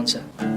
चाहनुहुन्छ।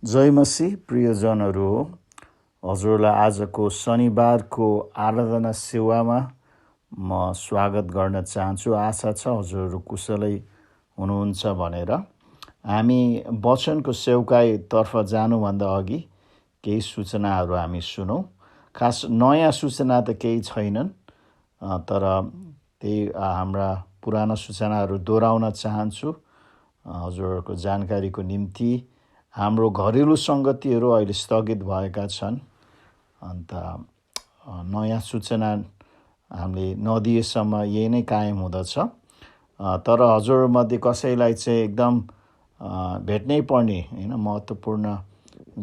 जय मसीह प्रियजनहरू, हजुरलाई आजको शनिबारको आराधना सेवामा म स्वागत गर्न चाहन्छु। आशा छ हजुरहरू कुशलै हुनुहुन्छ भनेर। हामी वचनको सेवकाईतर्फ जानुभन्दा अघि केही सूचनाहरू हामी सुनौँ। खास नयाँ सूचना त केही छैनन्, तर त्यही हाम्रा पुराना सूचनाहरू दोहोऱ्याउन चाहन्छु हजुरहरूको जानकारीको निम्ति। हाम्रो घरेलु सङ्गतिहरू अहिले स्थगित भएका छन्, अन्त नयाँ सूचना हामीले नदिएसम्म यही नै कायम हुँदछ। तर हजुरमध्ये कसैलाई चाहिँ एकदम भेट्नै पर्ने हैन महत्त्वपूर्ण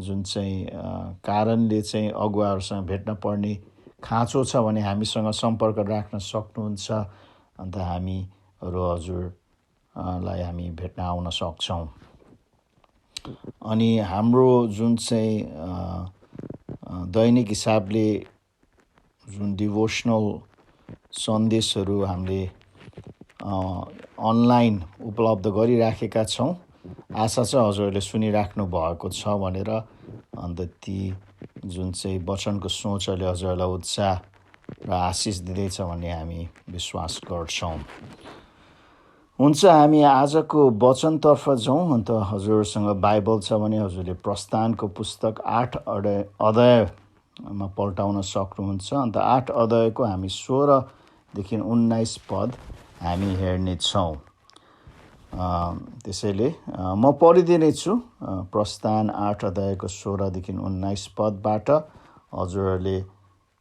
जुन चाहिँ कारणले चाहिँ अगुवाहरूसँग भेट्न पर्ने खाँचो छ भने हामीसँग सम्पर्क राख्न सक्नुहुन्छ। अन्त हामीहरू हजुरलाई हामी भेट्न आउन सक्छौँ। अनि हाम्रो जुन चाहिँ दैनिक हिसाबले जुन डिभोसनल सन्देशहरू हामीले अनलाइन उपलब्ध गरिराखेका छौँ। आशा छ हजुरहरूले सुनिराख्नु भएको छ भनेर। अन्त ती जुन चाहिँ वचनको सोचले हजुरहरूलाई उत्साह र आशिष दिँदैछ भन्ने हामी विश्वास गर्छौँ। हुन्छ, हामी आजको वचनतर्फ जाउँ। अन्त हजुरसँग बाइबल छ भने हजुरले प्रस्थानको पुस्तक 8 अध्यायमा पल्टाउन सक्नुहुन्छ। अन्त 8 अध्यायको हामी 16 देखि 19 पद हामी हेर्नेछौँ। त्यसैले म पढिदिने छु प्रस्थान 8 अध्यायको 16 देखि 19 पदबाट हजुरहरूले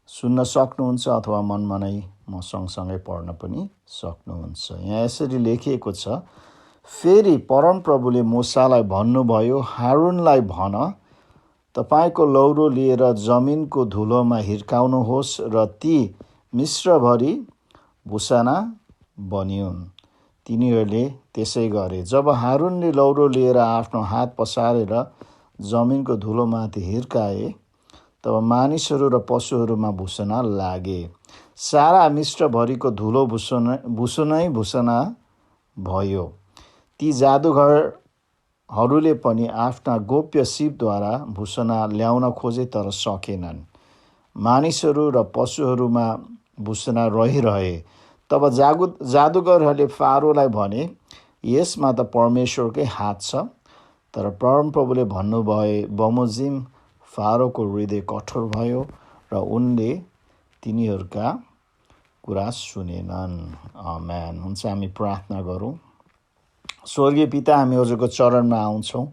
सुन्न सक्नुहुन्छ अथवा मनमा नै म सँगसँगै पढ्न पनि सक्नुहुन्छ। यहाँ यसरी लेखिएको छ, फेरि परमप्रभुले मूसालाई भन्नुभयो, हारूनलाई भन, तपाईँको लौरो लिएर जमिनको धुलोमा हिर्काउनुहोस् र ती मिश्रभरि भुसना बनिउन्। तिनीहरूले त्यसै गरे। जब हारूनले लौरो लिएर आफ्नो हात पसारेर जमिनको धुलोमाथि हिर्काए, तब मानिसहरू र पशुहरूमा भुसना लागे। सारा मिश्रभरिको धुलो भुसना भयो। ती जादुघरहरूले पनि आफ्ना गोप्य सिपद्वारा भुसना ल्याउन खोजे, तर सकेनन्। मानिसहरू र पशुहरूमा भुसना रहिरहे। तब जादुगरहरूले फारोलाई भने, यसमा त परमेश्वरकै हात छ। तर परमप्रभुले भन्नुभयो बमोजिम फारोको हृदय कठोर भयो र उनले तिनीहरूका कुरा सुनेनन्। आमेन। हुन्छ, हामी प्रार्थना गरौँ। स्वर्गीय पिता, हामी हजुरको चरणमा आउँछौँ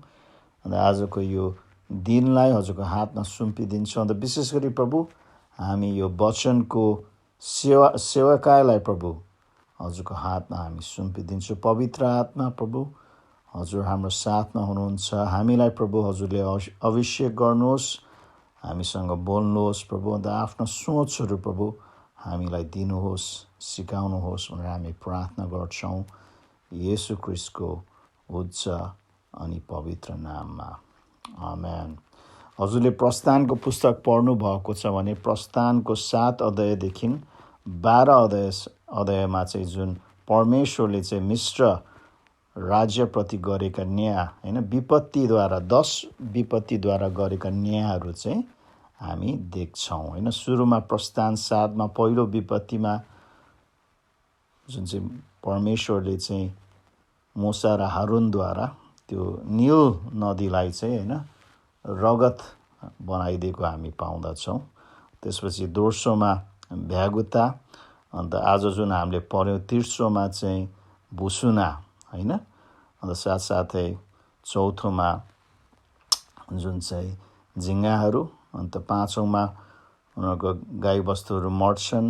अन्त आजको यो दिनलाई हजुरको हातमा सुम्पिदिन्छौँ। अन्त विशेष गरी प्रभु, हामी यो वचनको सेवाकाईलाई प्रभु हजुरको हातमा हामी सुम्पिदिन्छौँ। पवित्र आत्मा प्रभु हजुर हाम्रो साथमा हुनुहुन्छ। हामीलाई प्रभु हजुरले अभिषेक गर्नुहोस्, हामीसँग बोल्नुहोस् प्रभु, अन्त आफ्नो सोचहरू प्रभु हामीलाई दिनुहोस्, सिकाउनुहोस् भनेर हामी प्रार्थना गर्छौँ येशू ख्रीष्टको उच्च अनि पवित्र नाममा। आमेन। हजुरले प्रस्थानको पुस्तक पढ्नु भएको छ भने प्रस्थानको 7 अध्यायदेखि 12 अध्यायमा चाहिँ जुन परमेश्वरले चाहिँ मिश्र राज्यप्रति गरेका न्याय, होइन, विपत्तिद्वारा 10 विपत्तिद्वारा गरेका न्यायहरू चाहिँ हामी देख्छौँ। होइन, सुरुमा प्रस्थान 7मा पहिलो विपत्तिमा जुन चाहिँ परमेश्वरले चाहिँ मूसा र हारूनद्वारा त्यो नील नदीलाई चाहिँ होइन रगत बनाइदिएको हामी पाउँदछौँ। त्यसपछि दोस्रोमा भ्यागुता, अन्त आज जुन हामीले पढ्यौँ तेस्रोमा चाहिँ भुसुना, होइन, अन्त साथसाथै चौथोमा जुन चाहिँ झिँगाहरू, अन्त पाँचौँमा उनीहरूको गाईबस्तुहरू मर्छन्,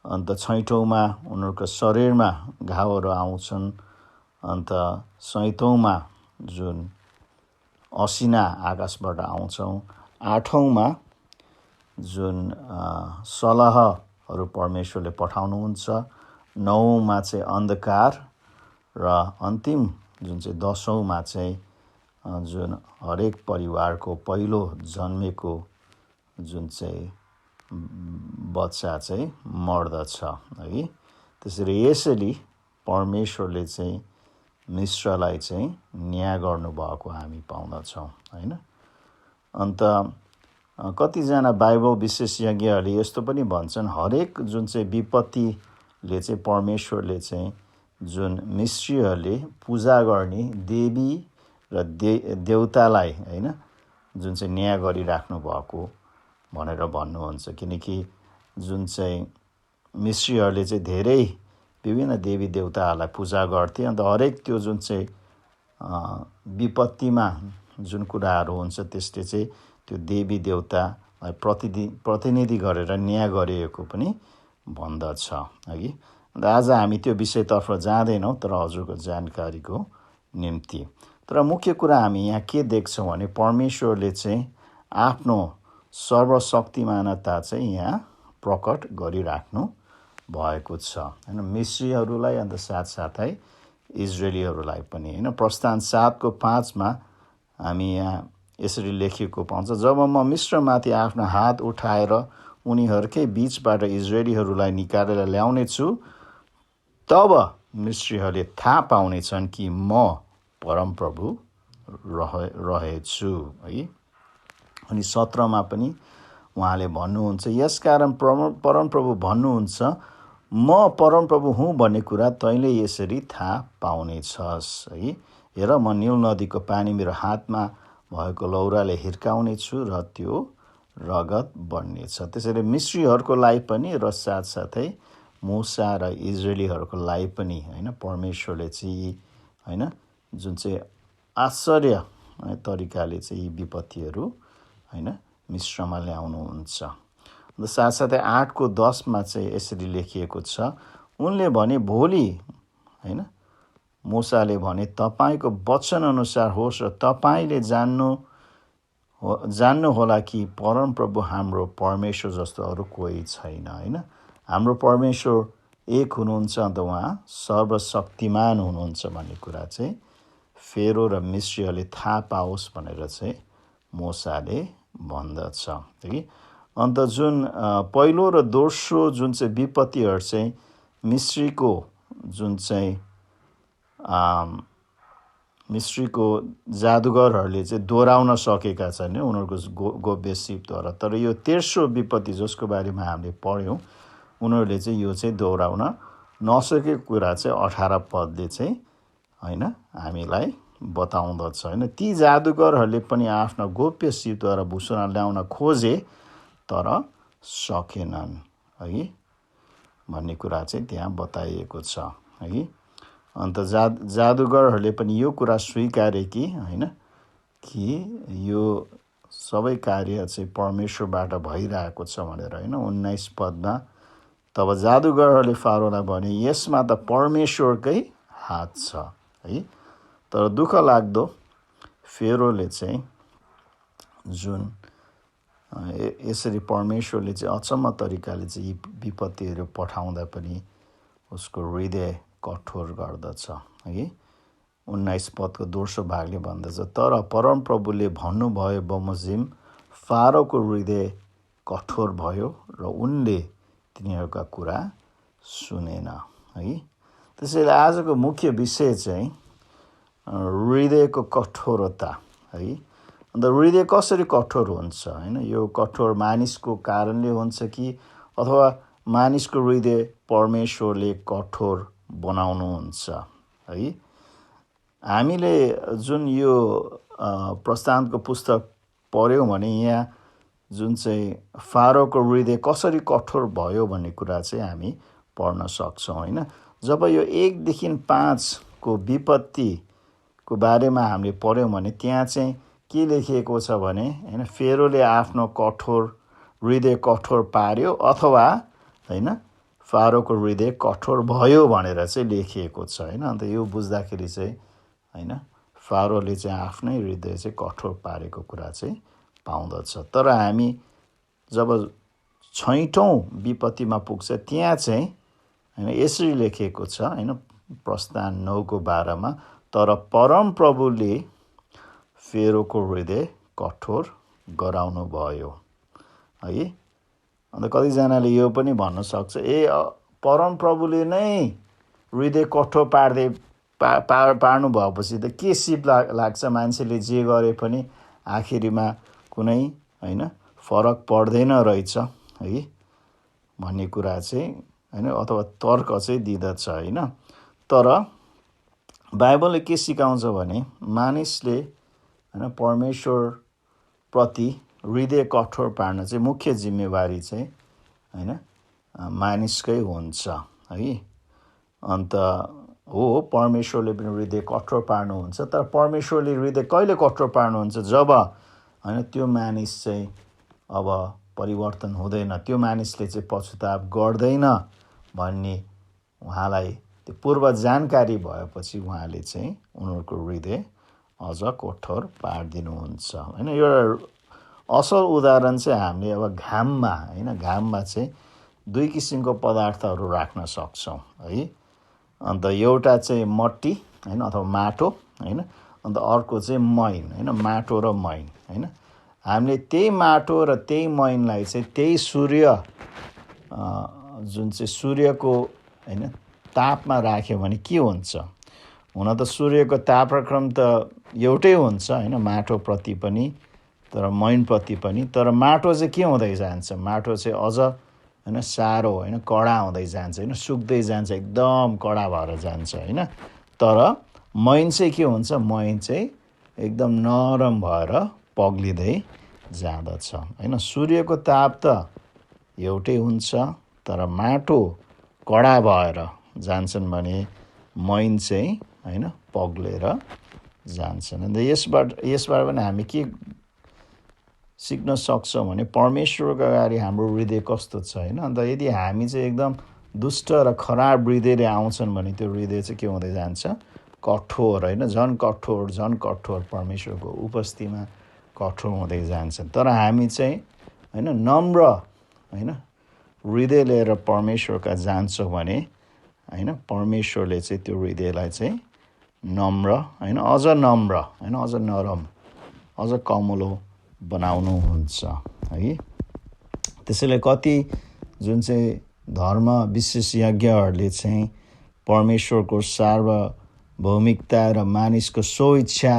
अन्त छैठौँमा उनीहरूको शरीरमा घाउहरू आउँछन्, अन्त सैतौँमा जुन असिना आकाशबाट आउँछौँ, आठौँमा जुन सलहहरू परमेश्वरले पठाउनुहुन्छ, नौमा चाहिँ अन्धकार, र अन्तिम जुन चाहिँ 10औँमा चाहिँ जुन हरेक परिवारको पहिलो जन्मेको जुन चाहिँ बच्चा चाहिँ मर्दछ है। त्यसरी परमेश्वरले चाहिँ मिश्रलाई चाहिँ न्याय गर्नुभएको हामी पाउँदछौँ, होइन। अन्त कतिजना बाइबल विशेषज्ञहरूले यस्तो पनि भन्छन्, हरेक जुन चाहिँ विपत्तिले चाहिँ परमेश्वरले चाहिँ जुन मिश्रीहरूले पूजा गर्ने देवी र देवतालाई, होइन, जुन चाहिँ न्याय गरिराख्नु भएको भनेर भन्नुहुन्छ। किनकि जुन चाहिँ मिश्रीहरूले चाहिँ धेरै विभिन्न देवी देवताहरूलाई पूजा गर्थे, अन्त हरेक त्यो जुन चाहिँ विपत्तिमा जुन कुराहरू हुन्छ त्यसले चाहिँ त्यो देवी देवतालाई प्रतिनिधि गरेर न्याय गरिएको पनि भन्दछ है। अन्त आज हामी त्यो विषयतर्फ जाँदैनौँ, तर हजुरको जानकारीको निम्ति। तर मुख्य कुरा हामी यहाँ के देख्छौँ भने परमेश्वरले चाहिँ आफ्नो सर्वशक्तिमानता चाहिँ यहाँ प्रकट गरिराख्नु भएको छ, होइन, मिश्रीहरूलाई अन्त साथसाथै इजरायलीहरूलाई पनि, होइन। प्रस्थान 7:5मा हामी यहाँ यसरी लेखिएको पाउँछ, जब म मिश्रमाथि आफ्नो हात उठाएर उनीहरूकै बिचबाट इजरायलीहरूलाई निकालेर ल्याउनेछु, तब मिश्रीहरूले थाहा पाउनेछन् कि म परमप्रभु रहेछु है। अनि 17मा पनि उहाँले भन्नुहुन्छ, यसकारण परमप्रभु भन्नुहुन्छ, म परमप्रभु हुँ भन्ने कुरा तैँले यसरी थाहा पाउनेछस् है। हेर, म नील नदीको पानी मेरो हातमा भएको लौराले हिर्काउनेछु र त्यो रगत बन्नेछ। त्यसैले मिश्रीहरूको लागि पनि र साथसाथै मूसा र इजरायलीहरूको लागि पनि, होइन, परमेश्वरले चाहिँ हैन, जुन चाहिँ आश्चर्य तरिकाले चाहिँ यी विपत्तिहरू हैन मिश्रमा ल्याउनुहुन्छ। अन्त साथसाथै 8:10 चाहिँ यसरी लेखिएको छ, उनले भने भोलि हैन मूसाले भने तपाईँको वचनअनुसार होस् र तपाईँले जान्नुहोला कि परमप्रभु हाम्रो परमेश्वर जस्तो अरू कोही छैन। हैन, हाम्रो परमेश्वर एक हुनुहुन्छ, अन्त उहाँ सर्वशक्तिमान हुनुहुन्छ भन्ने कुरा चाहिँ फेरो र मिश्रीहरूले थाहा पाओस् भनेर चाहिँ मूसाले भन्दछ। अन्त जुन पहिलो र दोस्रो जुन चाहिँ विपत्तिहरू चाहिँ मिश्रीको जुन चाहिँ मिश्रीको जादुगरहरूले चाहिँ दोहोऱ्याउन सकेका छैन उनीहरूको गोप्य सिपद्वारा। तर यो तेस्रो विपत्ति जसको बारेमा हामीले पढ्यौँ, उनीहरूले चाहिँ यो चाहिँ दोहोऱ्याउन नसकेको कुरा चाहिँ 18 पदले चाहिँ हैन हामीलाई बताउँदछ। हैन, ती जादुगरहरूले पनि आफ्नो गोप्य सिपद्वारा भूषण ल्याउन खोजे तर सकेनन् है भन्ने कुरा चाहिँ त्यहाँ बताइएको छ है। अन्त जादुगरहरूले पनि यो कुरा स्वीकारे कि हैन कि यो सबै कार्य चाहिँ परमेश्वरबाट भइरहेको छ भनेर। हैन, 19 पदमा तब जादुगरहरूले फारोलाई भने यसमा त परमेश्वरकै हात छ है। तर दुःख लाग्दो फेरोले चाहिँ जुन यसरी परमेश्वरले चाहिँ अचम्म तरिकाले चाहिँ यी विपत्तिहरू पठाउँदा पनि उसको हृदय कठोर गर्दछ है। 19 पदको दोस्रो भागले भन्दछ, तर परमप्रभुले भन्नुभयो बमोजिम फारोको हृदय कठोर भयो र उनले तिनीहरूका कुरा सुनेन है। त्यसैले आजको मुख्य विषय चाहिँ हृदयको कठोरता है। अन्त हृदय कसरी कठोर हुन्छ हैन, यो कठोर मानिसको कारणले हुन्छ कि अथवा मानिसको हृदय परमेश्वरले कठोर बनाउनुहुन्छ है। हामीले जुन यो प्रस्थानको पुस्तक पढ्यौँ भने यहाँ जुन चाहिँ फारोको हृदय कसरी कठोर भयो भन्ने कुरा चाहिँ हामी पढ्न सक्छौँ हैन। जब यो 1-5 को विपत्तिको बारेमा हामीले पढ्यौँ भने त्यहाँ चाहिँ के लेखिएको छ भने हैन, फेरोले आफ्नो हृदय कठोर पार्यो अथवा हैन फारोको हृदय कठोर भयो भनेर चाहिँ लेखिएको छ हैन। अन्त यो बुझ्दाखेरि चाहिँ हैन फारोले चाहिँ आफ्नै हृदय चाहिँ कठोर पारेको कुरा चाहिँ पाउँदछ। तर हामी जब 6औं विपत्तिमा पुग्छ त्यहाँ चाहिँ हैन यसरी लेखिएको छ हैन, प्रस्थान 9:12 तर परमप्रभुले फेरोको हृदय कठोर गराउनु भयो है। अन्त कतिजनाले यो पनि भन्न सक्छ, परमप्रभुले नै हृदय कठोर पार्नु भएपछि त के सिप लाग्छ, मान्छेले जे गरे पनि आखिरीमा कुनै हैन फरक पर्दैन रहेछ है भन्ने कुरा चाहिँ हैन अथवा तर्क चाहिँ दिँदछ हैन। तर बाइबलले के सिकाउँछ भने मानिसले हैन परमेश्वर प्रति हृदय कठोर पार्न चाहिँ मुख्य जिम्मेवारी चाहिँ हैन मानिसकै हुन्छ है। अन्त हो परमेश्वरले पनि हृदय कठोर पार्नुहुन्छ, तर परमेश्वरले हृदय कहिले कठोर पार्नुहुन्छ, जब हैन त्यो मानिस चाहिँ अब परिवर्तन हुँदैन, त्यो मानिसले चाहिँ पश्चाताप गर्दैन भन्ने उहाँलाई त्यो पूर्व जानकारी भएपछि उहाँले चाहिँ उनीहरूको हृदय अझ कठोर पारिदिनुहुन्छ हैन। यो असल उदाहरण चाहिँ हामीले अब घाममा चाहिँ 2 किसिमको पदार्थहरू राख्न सक्छौँ है। अन्त एउटा चाहिँ मट्टी हैन अथवा माटो हैन, अन्त अर्को चाहिँ मैन हैन, माटो र मैन हैन। हामीले त्यही माटो र त्यही मैनलाई चाहिँ त्यही सूर्य जुन चाहिँ सूर्यको हैन तापमा राख्यो भने के हुन्छ, हुन त सूर्यको तापक्रम त एउटै हुन्छ हैन माटोप्रति पनि तर मैनप्रति पनि। तर माटो चाहिँ के हुँदै जान्छ, माटो चाहिँ अझ हैन साह्रो हैन कडा हुँदै जान्छ हैन, सुक्दै जान्छ, एकदम कडा भएर जान्छ हैन। तर मैन चाहिँ के हुन्छ, मैन चाहिँ एकदम नरम भएर पग्लिँदै जाँदछ हैन। सूर्यको ताप त एउटै हुन्छ तर माटो कडा भएर जान्छन् भने मैन चाहिँ हैन पग्लेर जान्छन्। अन्त यसबाट पनि हामी के सिक्न सक्छौँ भने परमेश्वरको अगाडि हाम्रो हृदय कस्तो छ होइन। अन्त यदि हामी चाहिँ एकदम दुष्ट र खराब हृदयले आउँछन् भने त्यो हृदय चाहिँ के हुँदै जान्छ, कठोर होइन, झन् कठोर परमेश्वरको उपस्थितिमा कठोर हुँदै जान्छ। तर हामी चाहिँ होइन नम्र होइन हृदय लिएर परमेश्वरका जान्छौँ भने होइन परमेश्वरले चाहिँ त्यो हृदयलाई चाहिँ नम्र होइन, अझ नम्र होइन, अझ नरम, अझ कमलो बनाउनुहुन्छ है। त्यसैले कति जुन चाहिँ धर्म विशेषज्ञहरूले चाहिँ परमेश्वरको सार्वभौमिकता र मानिसको स्वइच्छा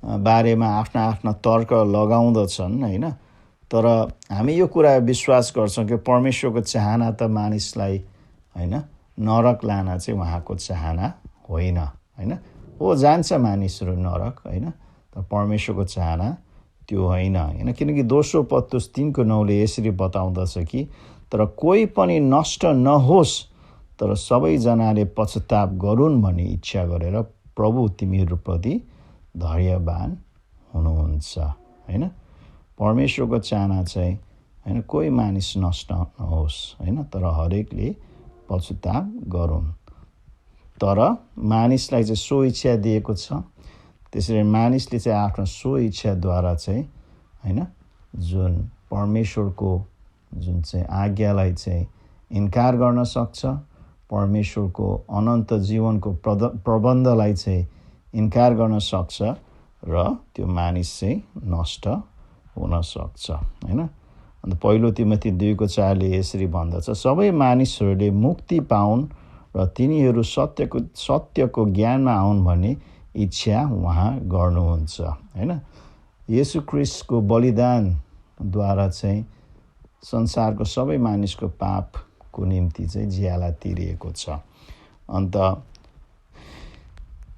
बारेमा आफ्ना तर्क लगाउँदछन् होइन। तर हामी यो कुरा विश्वास गर्छौँ कि परमेश्वरको चाहना त मानिसलाई होइन नरक लान चाहिँ उहाँको चाहना होइन होइन। हो जान्छ मानिसहरू नरक होइन, तर परमेश्वरको चाहना त्यो होइन किनकि दोस्रो पत्रुस 3:9 यसरी बताउँदछ कि तर कोही पनि नष्ट नहोस् तर सबैजनाले पश्चाताप गरून् भन्ने इच्छा गरेर प्रभु तिमीहरूप्रति धैर्यवान हुनुहुन्छ होइन। परमेश्वरको चाहना चाहिँ होइन कोही मानिस नष्ट नहोस् होइन, तर हरेकले पश्चाताप गरून्। तर मानिसलाई चाहिँ सो इच्छा दिएको छ, त्यसरी मानिसले चाहिँ आफ्नो सो इच्छाद्वारा चाहिँ होइन जुन परमेश्वरको जुन चाहिँ आज्ञालाई चाहिँ इन्कार गर्न सक्छ, परमेश्वरको अनन्त जीवनको प्रबन्धलाई चाहिँ इन्कार गर्न सक्छ र त्यो मानिस चाहिँ नष्ट हुन सक्छ होइन। अन्त पहिलो तिमोथी 2:4 यसरी भन्दछ, सबै मानिसहरूले मुक्ति पाउन् र तिनीहरू सत्यको ज्ञानमा आउन् भन्ने इच्छा उहाँ गर्नुहुन्छ होइन। येशू ख्रीष्टको बलिदानद्वारा चाहिँ संसारको सबै मानिसको पापको निम्ति चाहिँ ज्याला तिरिएको छ। अन्त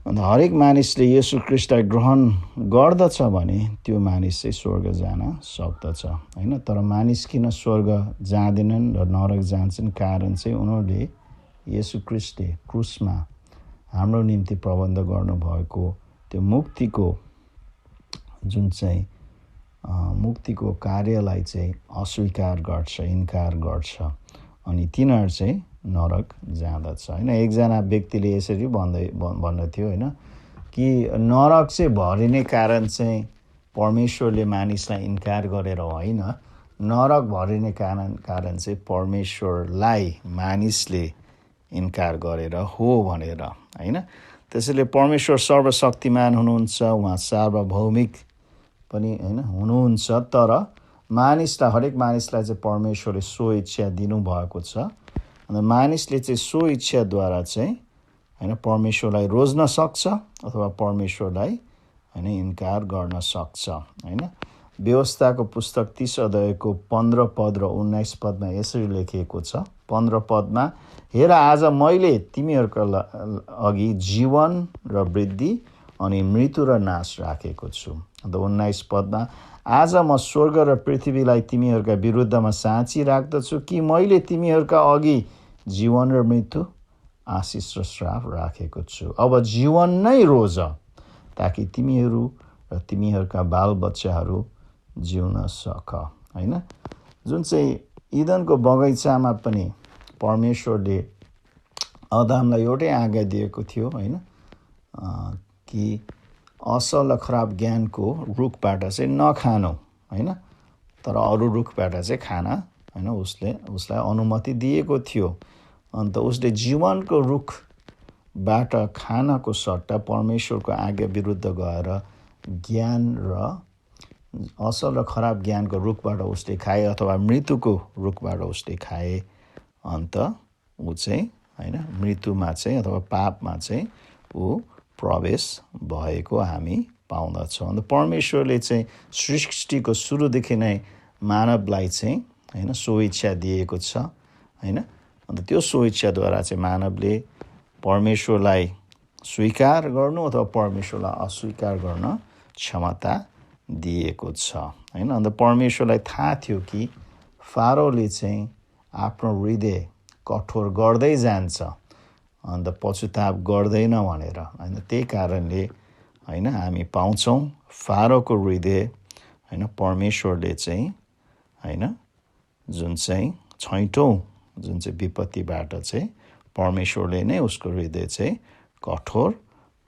हरेक मानिसले येशू ख्रीष्टलाई ग्रहण गर्दछ भने त्यो मानिस चाहिँ स्वर्ग जान सक्दछ होइन। तर मानिस किन स्वर्ग जाँदैनन् र नरक जान्छन्, कारण चाहिँ उनीहरूले येशू ख्रीष्टले क्रुसमा हाम्रो निम्ति प्रबन्ध गर्नुभएको त्यो मुक्तिको जुन चाहिँ मुक्तिको कार्यलाई चाहिँ अस्वीकार गर्छ, इन्कार गर्छ, अनि तिनीहरू चाहिँ नरक जाँदछ होइन। एकजना व्यक्तिले यसरी भन्दथ्यो होइन कि नरक चाहिँ भरिने कारण चाहिँ परमेश्वरले मानिसलाई इन्कार गरेर होइन, नरक भरिने कारण चाहिँ परमेश्वरलाई मानिसले इन्कार गरेर हो भनेर होइन। त्यसैले परमेश्वर सर्वशक्तिमान हुनुहुन्छ, उहाँ सार्वभौमिक पनि होइन हुनुहुन्छ, तर मानिसलाई हरेक मानिसलाई चाहिँ परमेश्वरले सो इच्छा दिनुभएको छ। अन्त मानिसले चाहिँ सो इच्छाद्वारा चाहिँ होइन परमेश्वरलाई रोज्न सक्छ अथवा परमेश्वरलाई होइन इन्कार गर्न सक्छ होइन। व्यवस्थाको पुस्तक 30 अध्यायको 15 पद र 19 पदमा यसरी लेखिएको छ। 15 पदमा, हेर आज मैले तिमीहरूका अघि जीवन र वृद्धि अनि मृत्यु र नाश राखेको छु। अन्त 19 पदमा, आज म स्वर्ग र पृथ्वीलाई तिमीहरूका विरुद्धमा साँची राख्दछु कि मैले तिमीहरूका अघि जीवन र मृत्यु, आशिष र श्राप राखेको छु। अब जीवन नै रोज ताकि तिमीहरू र तिमीहरूका बालबच्चाहरू जिउन सक होइन। जुन चाहिँ इदनको बगैँचामा पनि परमेश्वरले आदमलाई एउटै आज्ञा दिएको थियो होइन कि असल र खराब ज्ञानको रुखबाट चाहिँ नखानु होइन, तर अरू रुखबाट चाहिँ खान होइन उसलाई अनुमति दिएको थियो। अन्त उसले जीवनको रुखबाट खानको सट्टा परमेश्वरको आज्ञा विरुद्ध गएर ज्ञान र असल र खराब ज्ञानको रुखबाट उसले खाए अथवा मृत्युको रुखबाट उसले खाए। अन्त ऊ चाहिँ होइन मृत्युमा चाहिँ अथवा पापमा चाहिँ ऊ प्रवेश भएको हामी पाउँदछौँ। अन्त परमेश्वरले चाहिँ सृष्टिको सुरुदेखि नै मानवलाई चाहिँ होइन सो इच्छा दिएको छ होइन। अन्त त्यो सो इच्छाद्वारा चाहिँ मानवले परमेश्वरलाई स्वीकार गर्नु अथवा परमेश्वरलाई अस्वीकार गर्न क्षमता दिएको छ होइन। अन्त परमेश्वरलाई थाहा थियो कि फारोले चाहिँ आफ्नो हृदय कठोर गर्दै जान्छ, अन्त पछुताप गर्दैन भनेर हैन। त्यही कारणले हैन हामी पाउँछौँ फारोको हृदय हैन परमेश्वरले चाहिँ हैन जुन चाहिँ छैटौँ जुन चाहिँ विपत्तिबाट चाहिँ परमेश्वरले नै उसको हृदय चाहिँ कठोर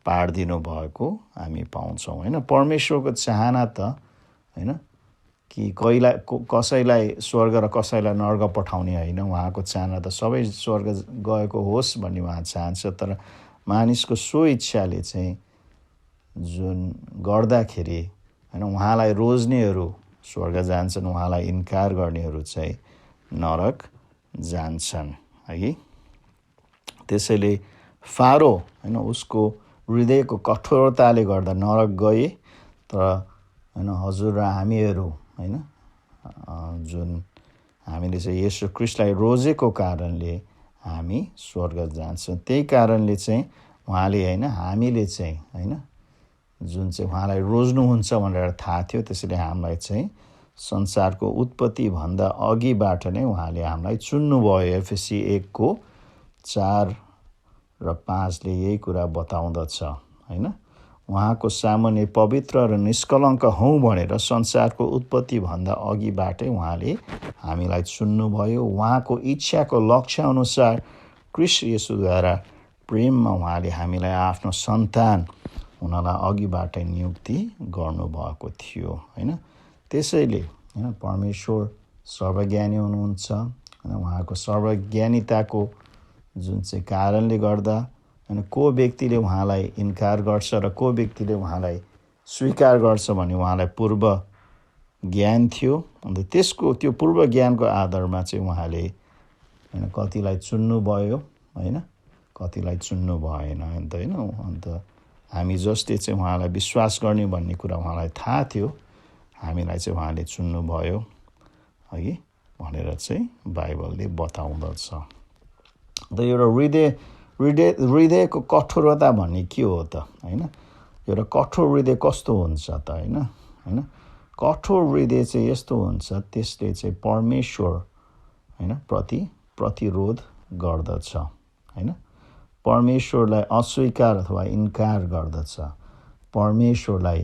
पारिदिनु भएको हामी पाउँछौँ हैन। परमेश्वरको चाहना त हैन कि कसैलाई स्वर्ग र कसैलाई नर्क पठाउने होइन। उहाँको चाहना त सबै स्वर्ग गएको होस् भन्ने उहाँ चाहन्छ। तर मानिसको सो इच्छाले चाहिँ जुन गर्दाखेरि हैन उहाँलाई रोज्नेहरू स्वर्ग जान्छन्, उहाँलाई इन्कार गर्नेहरू चाहिँ नरक जान्छन् है। त्यसैले फारो हैन उसको हृदयको कठोरताले गर्दा नरक गए। तर हैन हजुर र हामीहरू हैन जुन हामीले चाहिँ येशू ख्रीष्टलाई रोजेको कारणले हामी स्वर्ग जान्छौँ। त्यही कारणले चाहिँ उहाँले हैन हामीले चाहिँ हैन जुन चाहिँ उहाँलाई रोज्नुहुन्छ भनेर थाहा थियो। त्यसैले हामीलाई चाहिँ संसारको उत्पत्तिभन्दा अघिबाट नै उहाँले हामीलाई चुन्नुभयो। एफएसी 1:4 र 5ले यही कुरा बताउँदछ हैन। उहाँको सामुन्ने पवित्र र निष्कलङ्क हौँ भनेर संसारको उत्पत्तिभन्दा अघिबाटै उहाँले हामीलाई चुन्नुभयो। उहाँको इच्छाको लक्ष्य अनुसार ख्रीष्ट येशूद्वारा प्रेममा उहाँले हामीलाई आफ्नो सन्तान हुनलाई अघिबाटै नियुक्ति गर्नुभएको थियो हैन। त्यसैले हैन परमेश्वर सर्वज्ञानी हुनुहुन्छ हैन। उहाँको सर्वज्ञानिताको जुन चाहिँ कारणले गर्दा हैन को व्यक्तिले उहाँलाई इन्कार गर्छ र को व्यक्तिले उहाँलाई स्वीकार गर्छ भन्ने उहाँलाई पूर्व ज्ञान थियो। अन्त त्यो पूर्व ज्ञानको आधारमा चाहिँ उहाँले हैन कतिलाई चुन्नुभयो हैन, कतिलाई चुन्नु भएन अन्त हैन। अन्त हामी जसले चाहिँ उहाँलाई विश्वास गर्ने भन्ने कुरा उहाँलाई थाहा थियो, हामीलाई चाहिँ उहाँले चुन्नुभयो है भनेर चाहिँ बाइबलले बताउँदछ। अन्त एउटा हृदयको कठोरता भन्ने के हो त हैन। एउटा कठोर हृदय कस्तो हुन्छ त हैन। कठोर हृदय चाहिँ यस्तो हुन्छ, त्यसले चाहिँ परमेश्वर हैन प्रति प्रतिरोध गर्दछ हैन। परमेश्वरलाई अस्वीकार अथवा इन्कार गर्दछ। परमेश्वरलाई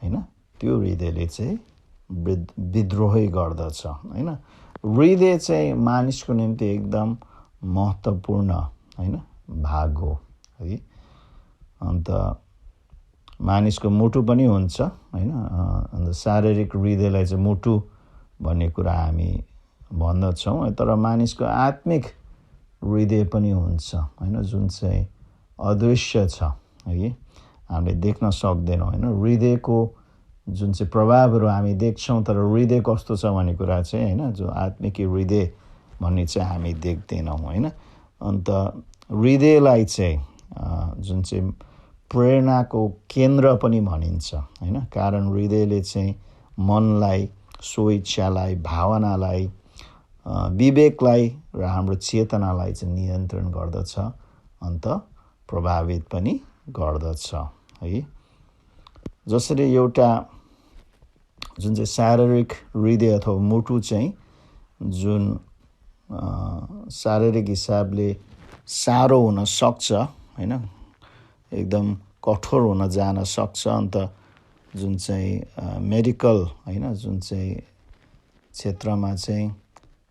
हैन त्यो हृदयले चाहिँ विद्रोही गर्दछ हैन। हृदय चाहिँ मानिसको निम्ति एकदम महत्त्वपूर्ण हैन भाग हो है। अन्त मानिसको मुटु पनि हुन्छ हैन। अन्त शारीरिक हृदयलाई चाहिँ मुटु भन्ने कुरा हामी भन्दछौँ। तर मानिसको आत्मिक हृदय पनि हुन्छ हैन, जुन चाहिँ अदृश्य छ है, हामीले देख्न सक्दैनौँ हैन। हृदयको जुन चाहिँ प्रभावहरू हामी देख्छौँ, तर हृदय कस्तो छ भन्ने कुरा चाहिँ हैन, जो आत्मिक हृदय भन्ने चाहिँ हामी देख्दैनौँ हैन। अन्त हृदयलाई चाहिँ जुन चाहिँ प्रेरणाको केन्द्र पनि भनिन्छ हैन। कारण हृदयले चाहिँ मनलाई, स्वेच्छालाई, भावनालाई, विवेकलाई र हाम्रो चेतनालाई चाहिँ नियन्त्रण गर्दछ, अन्त प्रभावित पनि गर्दछ है। जसरी एउटा जुन चाहिँ शारीरिक हृदय अथवा मुटु चाहिँ जुन शारीरिक हिसाबले साह्रो हुन सक्छ हैन, एकदम कठोर हुन जान सक्छ। अन्त जुन चाहिँ मेडिकल हैन, जुन चाहिँ क्षेत्रमा चाहिँ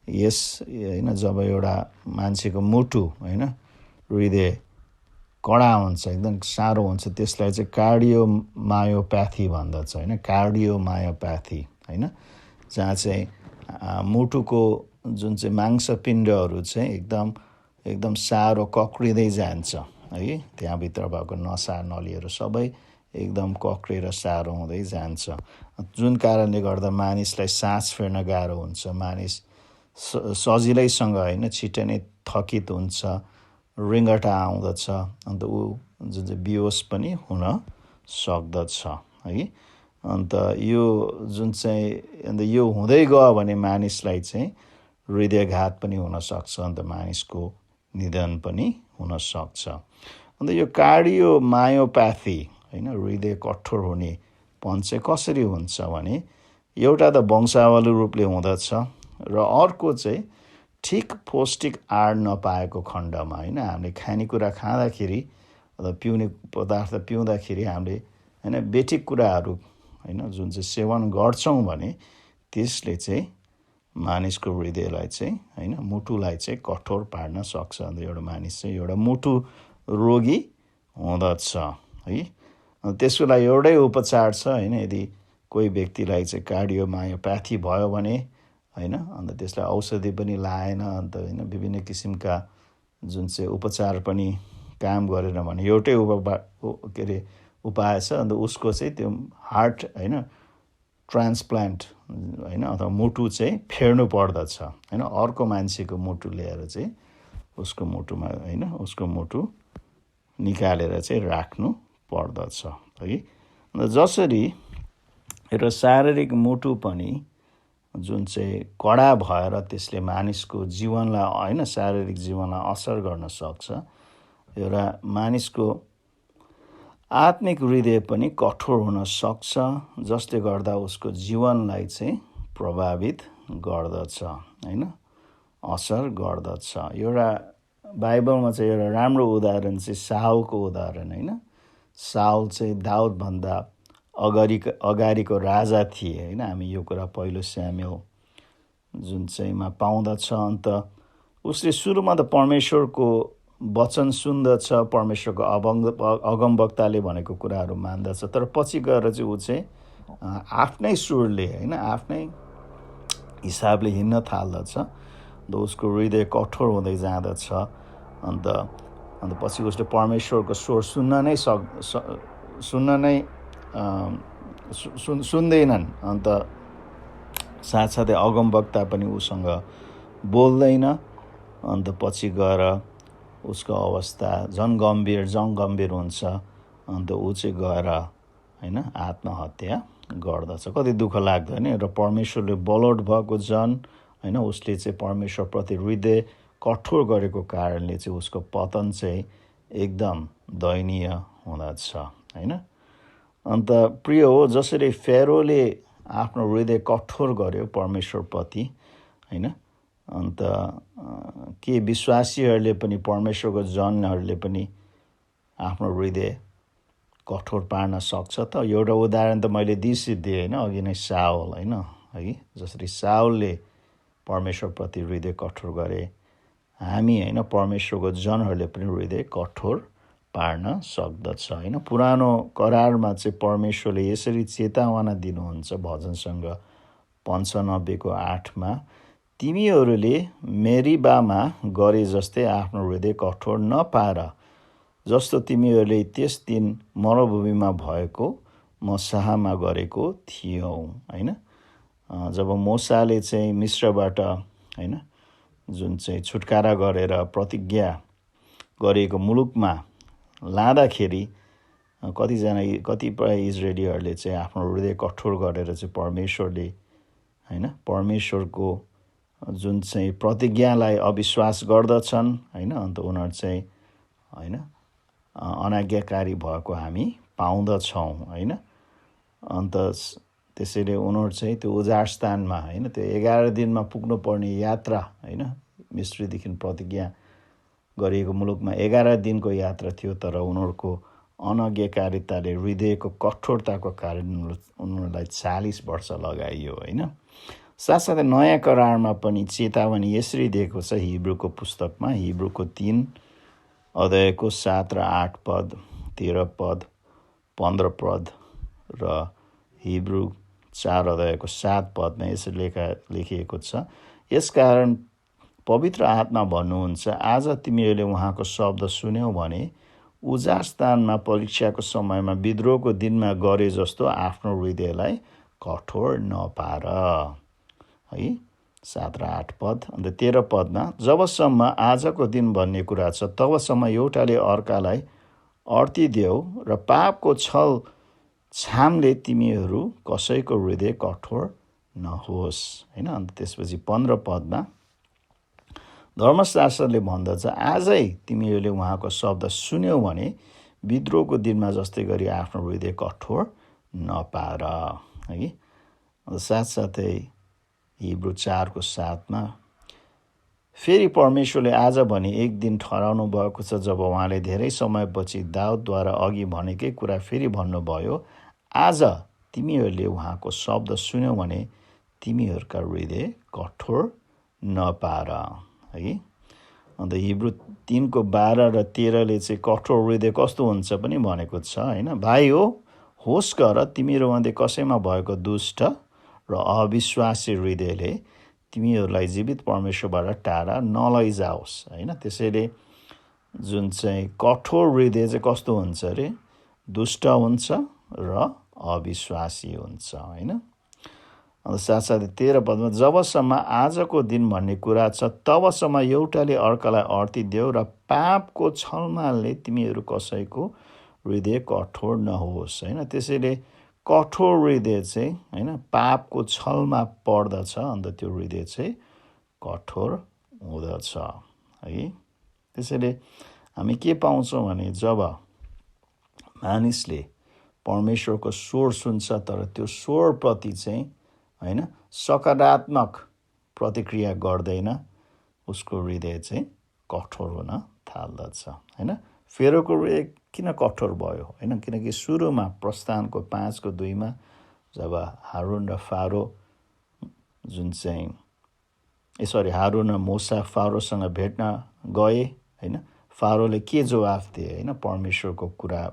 यस हैन, जब एउटा मान्छेको मुटु हैन हृदय कडा हुन्छ, एकदम साह्रो हुन्छ, त्यसलाई चाहिँ कार्डियोमायोप्याथी भन्दछ हैन। कार्डियोमायोप्याथी हैन, जहाँ चाहिँ मुटुको जुन चाहिँ मांसपिण्डहरू चाहिँ एकदम साह्रो कक्रिँदै जान्छ है। त्यहाँभित्र भएको नसा नलीहरू सबै एकदम कक्रिएर साह्रो हुँदै जान्छ, जुन कारणले गर्दा मानिसलाई सास फेर्न गाह्रो हुन्छ। मानिस सजिलैसँग हैन छिटै नै थकित हुन्छ, रिङ्गटा आउँदछ, अन्त ऊ जुन चाहिँ बेहोस पनि हुन सक्दछ है। अन्त यो जुन चाहिँ अन्त यो हुँदै गयो भने मानिसलाई चाहिँ हृदयघात पनि हुनसक्छ, अन्त मानिसको निधन पनि हुनसक्छ। अन्त यो कार्डियोमायोप्याथी हैन, हृदय कठोर हुनेपन चाहिँ कसरी हुन्छ भने, एउटा त वंशावली रूपले हुँदछ र अर्को चाहिँ ठिक पौष्टिक आहार नपाएको खण्डमा होइन हामीले खानेकुरा खाँदाखेरि अथवा पिउने पदार्थ पिउँदाखेरि हामीले होइन बेठिक कुराहरू होइन जुन चाहिँ सेवन गर्छौँ भने त्यसले चाहिँ मानिसको हृदयलाई चाहिँ होइन मुटुलाई चाहिँ कठोर पार्न सक्छ। अन्त एउटा मानिस चाहिँ एउटा मुटु रोगी हुँदछ है। त्यसको लागि एउटै उपचार छ होइन। यदि कोही व्यक्तिलाई चाहिँ कार्डियोमायोप्याथी भयो भने होइन अन्त त्यसलाई औषधि पनि लाएन अन्त होइन विभिन्न किसिमका जुन चाहिँ उपचार पनि काम गरेन भने एउटै उपाय छ। अन्त उसको चाहिँ त्यो हार्ट होइन ट्रान्सप्लान्ट होइन अथवा मुटु चाहिँ फेर्नु पर्दछ होइन। अर्को मान्छेको मुटु ल्याएर चाहिँ उसको मुटुमा होइन उसको मुटु निकालेर चाहिँ राख्नु पर्दछ है। जसरी एउटा शारीरिक मुटु पनि जुन चाहिँ कडा भएर त्यसले मानिसको जीवनलाई होइन शारीरिक जीवनलाई असर गर्न सक्छ, एउटा मानिसको आत्मिक हृदय पनि कठोर हुन सक्छ, जसले गर्दा उसको जीवनलाई चाहिँ प्रभावित गर्दछ होइन असर गर्दछ। एउटा बाइबलमा चाहिँ एउटा राम्रो उदाहरण चाहिँ साउलको उदाहरण होइन। साउल चाहिँ दाउदभन्दा अगाडिको राजा थिए होइन। हामी यो कुरा पहिलो स्यामुएल जुन चाहिँमा पाउँदछ। अन्त उसले सुरुमा त परमेश्वरको वचन सुन्दछ, परमेश्वरको अगमवक्ताले भनेको कुराहरू मान्दछ, तर पछि गएर चाहिँ ऊ चाहिँ आफ्नै सुरले होइन आफ्नै हिसाबले हिँड्न थाल्दछ। अन्त उसको हृदय कठोर हुँदै जाँदछ। अन्त पछि उसले परमेश्वरको स्वर सुन्दैनन्। अन्त साथसाथै अगमवक्ता पनि उसँग बोल्दैन। अन्त पछि गएर उसको अवस्था झन् गम्भीर हुन्छ। अन्त ऊ चाहिँ गएर होइन आत्महत्या गर्दछ। कति दुःख लाग्दो होइन। एउटा परमेश्वरले बलौट भएको जन होइन उसले चाहिँ परमेश्वरप्रति हृदय कठोर गरेको कारणले चाहिँ उसको पतन चाहिँ एकदम दयनीय हुँदछ होइन। अन्त प्रिय हो, जसरी फेरोले आफ्नो हृदय कठोर गर्यो परमेश्वरप्रति होइन, अन्त के विश्वासीहरूले पनि परमेश्वरको जनहरूले पनि आफ्नो हृदय कठोर पार्न सक्छ त? एउटा उदाहरण त मैले दिएँ होइन अघि नै, साउल होइन है। जसरी साउलले परमेश्वरप्रति हृदय कठोर गरे, हामी होइन परमेश्वरको जनहरूले पनि हृदय कठोर पार्न सक्दछ होइन। पुरानो करारमा चाहिँ परमेश्वरले यसरी चेतावना दिनुहुन्छ भजनसँग 95:8, तिमीहरूले मेरीबामा गरे जस्तै आफ्नो हृदय कठोर नपार, जस्तो तिमीहरूले त्यस दिन मरुभूमिमा भएको मसाहमा गरेको थियौ होइन। जब मूसाले चाहिँ मिस्रबाट होइन जुन चाहिँ छुटकारा गरेर प्रतिज्ञा गरिएको मुलुकमा लाँदाखेरि कतिपय इजरायलीहरूले चाहिँ आफ्नो हृदय कठोर गरेर चाहिँ परमेश्वरको जुन चाहिँ प्रतिज्ञालाई अविश्वास गर्दछन् होइन। अन्त उनीहरू चाहिँ होइन अनाज्ञाकारी भएको हामी पाउँदछौँ होइन। अन्त त्यसैले उनीहरू चाहिँ त्यो उजाड स्थानमा होइन त्यो 11 दिनमा पुग्नुपर्ने यात्रा होइन, मिस्रीदेखि प्रतिज्ञा गरिएको मुलुकमा 11 दिनको यात्रा थियो, तर उनीहरूको अनाज्ञाकारिताले हृदयको कठोरताको कारण उनीहरूलाई 40 वर्ष लगाइयो होइन। साथसाथै नयाँ करारमा पनि चेतावनी यसरी दिएको छ हिब्रूको पुस्तकमा, हिब्रूको 3 अध्यायको 7 र 8 पद, 13 पद, 15 पद र हिब्रू 4 अध्यायको 7 पदमा यसरी लेखिएको छ, यसकारण पवित्र आत्मा भन्नुहुन्छ, आज तिमीहरूले उहाँको शब्द सुन्यौ भने उजाड स्थानमा परीक्षाको समयमा विद्रोहको दिनमा गरे जस्तो आफ्नो हृदयलाई कठोर नपार है। 7 र 8 पद। अन्त 13 पदमा, जबसम्म आजको दिन भन्ने कुरा छ तबसम्म एउटाले अर्कालाई अड्तिदेऊ र पापको छल छामले तिमीहरू कसैको हृदय कठोर नहोस् होइन। अन्त त्यसपछि 15 पदमा धर्मशास्त्रले भन्दछ, आजै तिमीहरूले उहाँको शब्द सुन्यौ भने विद्रोहको दिनमा जस्तै गरी आफ्नो हृदय कठोर नपार है। साथसाथै हिब्रू 4:7 फेरि परमेश्वरले आज भने एक दिन ठहराउनु भएको छ जब उहाँले धेरै समयपछि दाउदद्वारा अघि भनेकै कुरा फेरि भन्नुभयो, आज तिमीहरूले उहाँको शब्द सुन्यौ भने तिमीहरूका हृदय कठोर नपार। है अन्त हिब्रू 3:12 र 13ले चाहिँ कठोर हृदय कस्तो हुन्छ पनि भनेको छ होइन। भाइ होस गर तिमीहरूमध्ये कसैमा भएको दुष्ट र अविश्वासी हृदयले तिमीहरूलाई जीवित परमेश्वरबाट टाढा नलैजाओस् होइन। त्यसैले जुन चाहिँ कठोर हृदय चाहिँ कस्तो हुन्छ अरे, दुष्ट हुन्छ र अविश्वासी हुन्छ होइन। अन्त साथसाथै 13 पदमा जबसम्म आजको दिन भन्ने कुरा छ तबसम्म एउटाले अर्कालाई अर्थी देऊ र पापको छलमालले तिमीहरू कसैको हृदय कठोर नहोस् होइन। त्यसैले कठोर हृदय चाहिँ होइन पापको छलमा पर्दछ, अन्त त्यो हृदय चाहिँ कठोर हुँदछ है। त्यसैले हामी के पाउँछौँ भने जब मानिसले परमेश्वरको स्वर सुन्छ तर त्यो स्वरप्रति चाहिँ होइन सकारात्मक प्रतिक्रिया गर्दैन, उसको हृदय चाहिँ कठोर हुन थाल्दछ होइन। फेरोको हृदय किन कठोर भयो होइन, किनकि सुरुमा प्रस्थानको 5:2 जब हारुन र फारो जुन चाहिँ हारुन र मूसा फारोसँग भेट्न गए होइन, फारोले के जवाफ दिए होइन, परमेश्वरको कुरा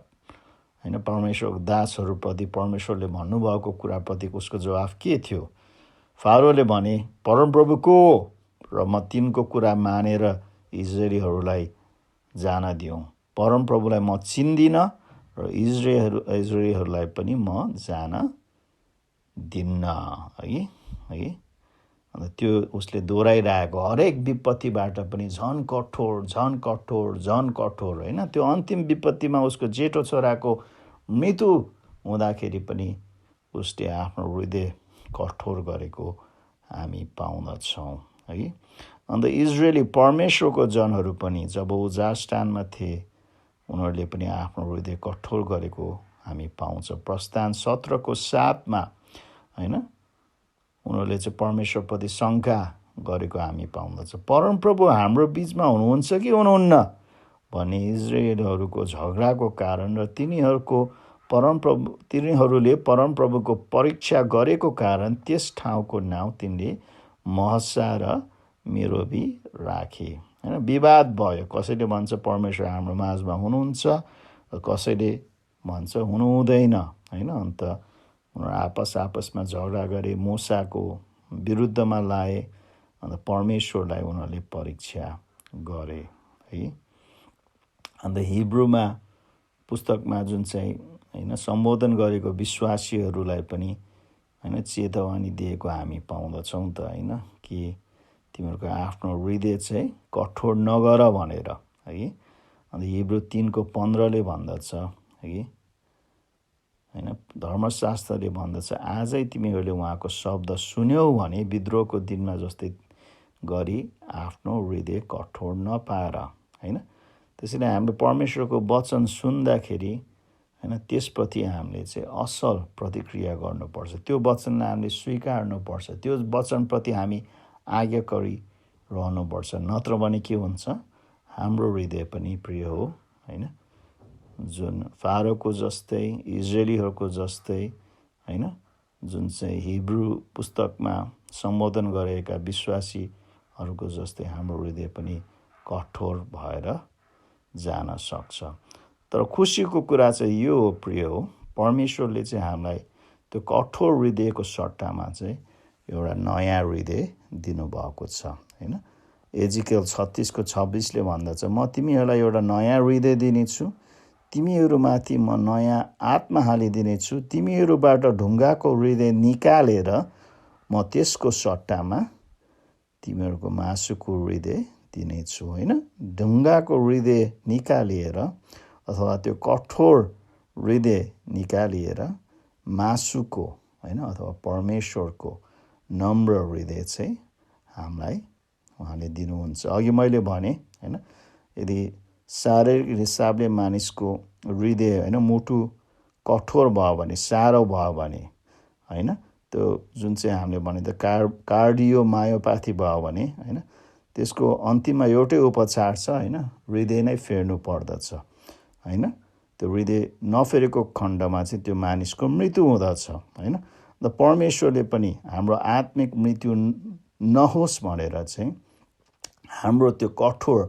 होइन, परमेश्वरको दासहरूप्रति परमेश्वरले भन्नुभएको कुराप्रति उसको जवाफ के थियो। फारोले भने परमप्रभु को र म तिनको कुरा मानेर इजरायलीहरूलाई जान दिउँ, परमप्रभुलाई म चिन्दिनँ र इजरायलीहरूलाई पनि म जान दिन्न है। अन्त त्यो उसले दोहोऱ्याइरहेको हरेक विपत्तिबाट पनि झन कठोर झन कठोर झन कठोर होइन। त्यो अन्तिम विपत्तिमा उसको जेठो छोराको मृत्यु हुँदाखेरि पनि उसले आफ्नो हृदय कठोर गरेको हामी पाउँदछौँ है। अन्त इजरायली परमेश्वरको जनहरू पनि जब उजासस्थानमा थिए उनीहरूले पनि आफ्नो हृदय कठोर गरेको हामी पाउँछौँ। प्रस्थान 17:7 होइन, उनीहरूले चाहिँ परमेश्वरप्रति शङ्का गरेको हामी पाउँदछ। परमप्रभु हाम्रो बिचमा हुनुहुन्छ कि हुनुहुन्न भन्ने इजरायलहरूको झगडाको कारण र तिनीहरूले परमप्रभुको परीक्षा गरेको कारण त्यस ठाउँको नाउँ तिनले महसा र मेरोबी राखे होइन। विवाद भयो, कसैले भन्छ परमेश्वर हाम्रो माझमा हुनुहुन्छ र कसैले भन्छ हुनु हुँदैन होइन। अन्त उनीहरू आपसमा झगडा गरे, मूसाको विरुद्धमा लाए, अन्त परमेश्वरलाई उनीहरूले परीक्षा गरे है। अन्त हिब्रूमा पुस्तकमा जुन चाहिँ होइन सम्बोधन गरेको विश्वासीहरूलाई पनि होइन चेतावनी दिएको हामी पाउँदछौँ त होइन, कि तिमीहरूको आफ्नो हृदय चाहिँ कठोर नगर भनेर है। अन्त हिब्रू 3:15ले भन्दछ है होइन, धर्मशास्त्रले भन्दछ आजै तिमीहरूले उहाँको शब्द सुन्यौ भने विद्रोहको दिनमा जस्तै गरी आफ्नो हृदय कठोर नपार होइन। त्यसैले हामीले परमेश्वरको वचन सुन्दाखेरि होइन त्यसप्रति हामीले चाहिँ असल प्रतिक्रिया गर्नुपर्छ, त्यो वचनलाई हामीले स्वीकार्नुपर्छ, त्यो वचनप्रति हामी आज्ञाकारी रहनुपर्छ। नत्र भने के हुन्छ, हाम्रो हृदय पनि प्रिय हो होइन, जुन फारोको जस्तै इजरायलीहरूको जस्तै होइन, जुन चाहिँ हिब्रू पुस्तकमा सम्बोधन गरेका विश्वासीहरूको जस्तै हाम्रो हृदय पनि कठोर भएर जान सक्छ। तर खुसीको कुरा चाहिँ यो हो प्रिय हो, परमेश्वरले चाहिँ हामीलाई त्यो कठोर हृदयको सट्टामा चाहिँ एउटा नयाँ हृदय दिनुभएको छ होइन। एजिकेल 36:26ले भन्दछ म तिमीहरूलाई एउटा नयाँ हृदय दिनेछु, तिमीहरूमाथि म नयाँ आत्मा हालिदिनेछु, तिमीहरूबाट ढुङ्गाको हृदय निकालेर म त्यसको सट्टामा तिमीहरूको मासुको हृदय दिनेछु होइन। ढुङ्गाको हृदय निकालिएर अथवा त्यो कठोर हृदय निकालिएर मासुको होइन अथवा परमेश्वरको नम्र हृदय चाहिँ हामीलाई उहाँले दिनुहुन्छ। अघि मैले भने होइन, यदि शारीरिक हिसाबले मानिसको हृदय होइन मुटु कठोर भयो भने, साह्रो भयो भने होइन, त्यो जुन चाहिँ हामीले भने त कार्डियोमायोप्याथी भयो भने होइन, त्यसको अन्तिममा एउटै उपचार छ होइन, हृदय नै फेर्नु पर्दछ होइन। त्यो हृदय नफेरेको खण्डमा चाहिँ त्यो मानिसको मृत्यु हुँदछ होइन। र परमेश्वरले पनि हाम्रो आत्मिक मृत्यु नहोस् भनेर चाहिँ हाम्रो त्यो कठोर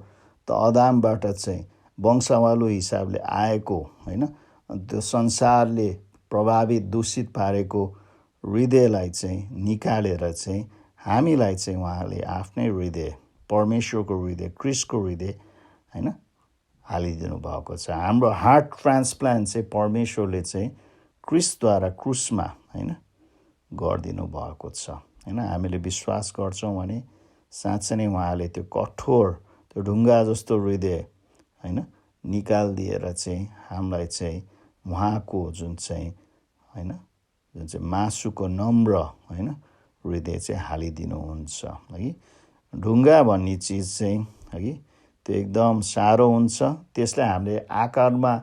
त अदामबाट चाहिँ वंशावली हिसाबले आएको होइन, त्यो संसारले प्रभावित दूषित पारेको हृदयलाई चाहिँ निकालेर चाहिँ हामीलाई चाहिँ उहाँले आफ्नै हृदय, परमेश्वरको हृदय, क्रिस्टको हृदय होइन हालिदिनु भएको छ। हाम्रो हार्ट ट्रान्सप्लान्ट चाहिँ परमेश्वरले चाहिँ क्रिस्टद्वारा क्रुसमा होइन गरिदिनु भएको छ होइन। हामीले विश्वास गर्छौँ भने साँच्चै नै उहाँले त्यो कठोर, त्यो ढुङ्गा जस्तो हृदय होइन निकालिदिएर चाहिँ हामीलाई चाहिँ उहाँको जुन चाहिँ होइन, जुन चाहिँ मासुको नम्र होइन हृदय चाहिँ हालिदिनुहुन्छ है। ढुङ्गा भन्ने चिज चाहिँ है त्यो एकदम साह्रो हुन्छ, त्यसलाई हामीले आकारमा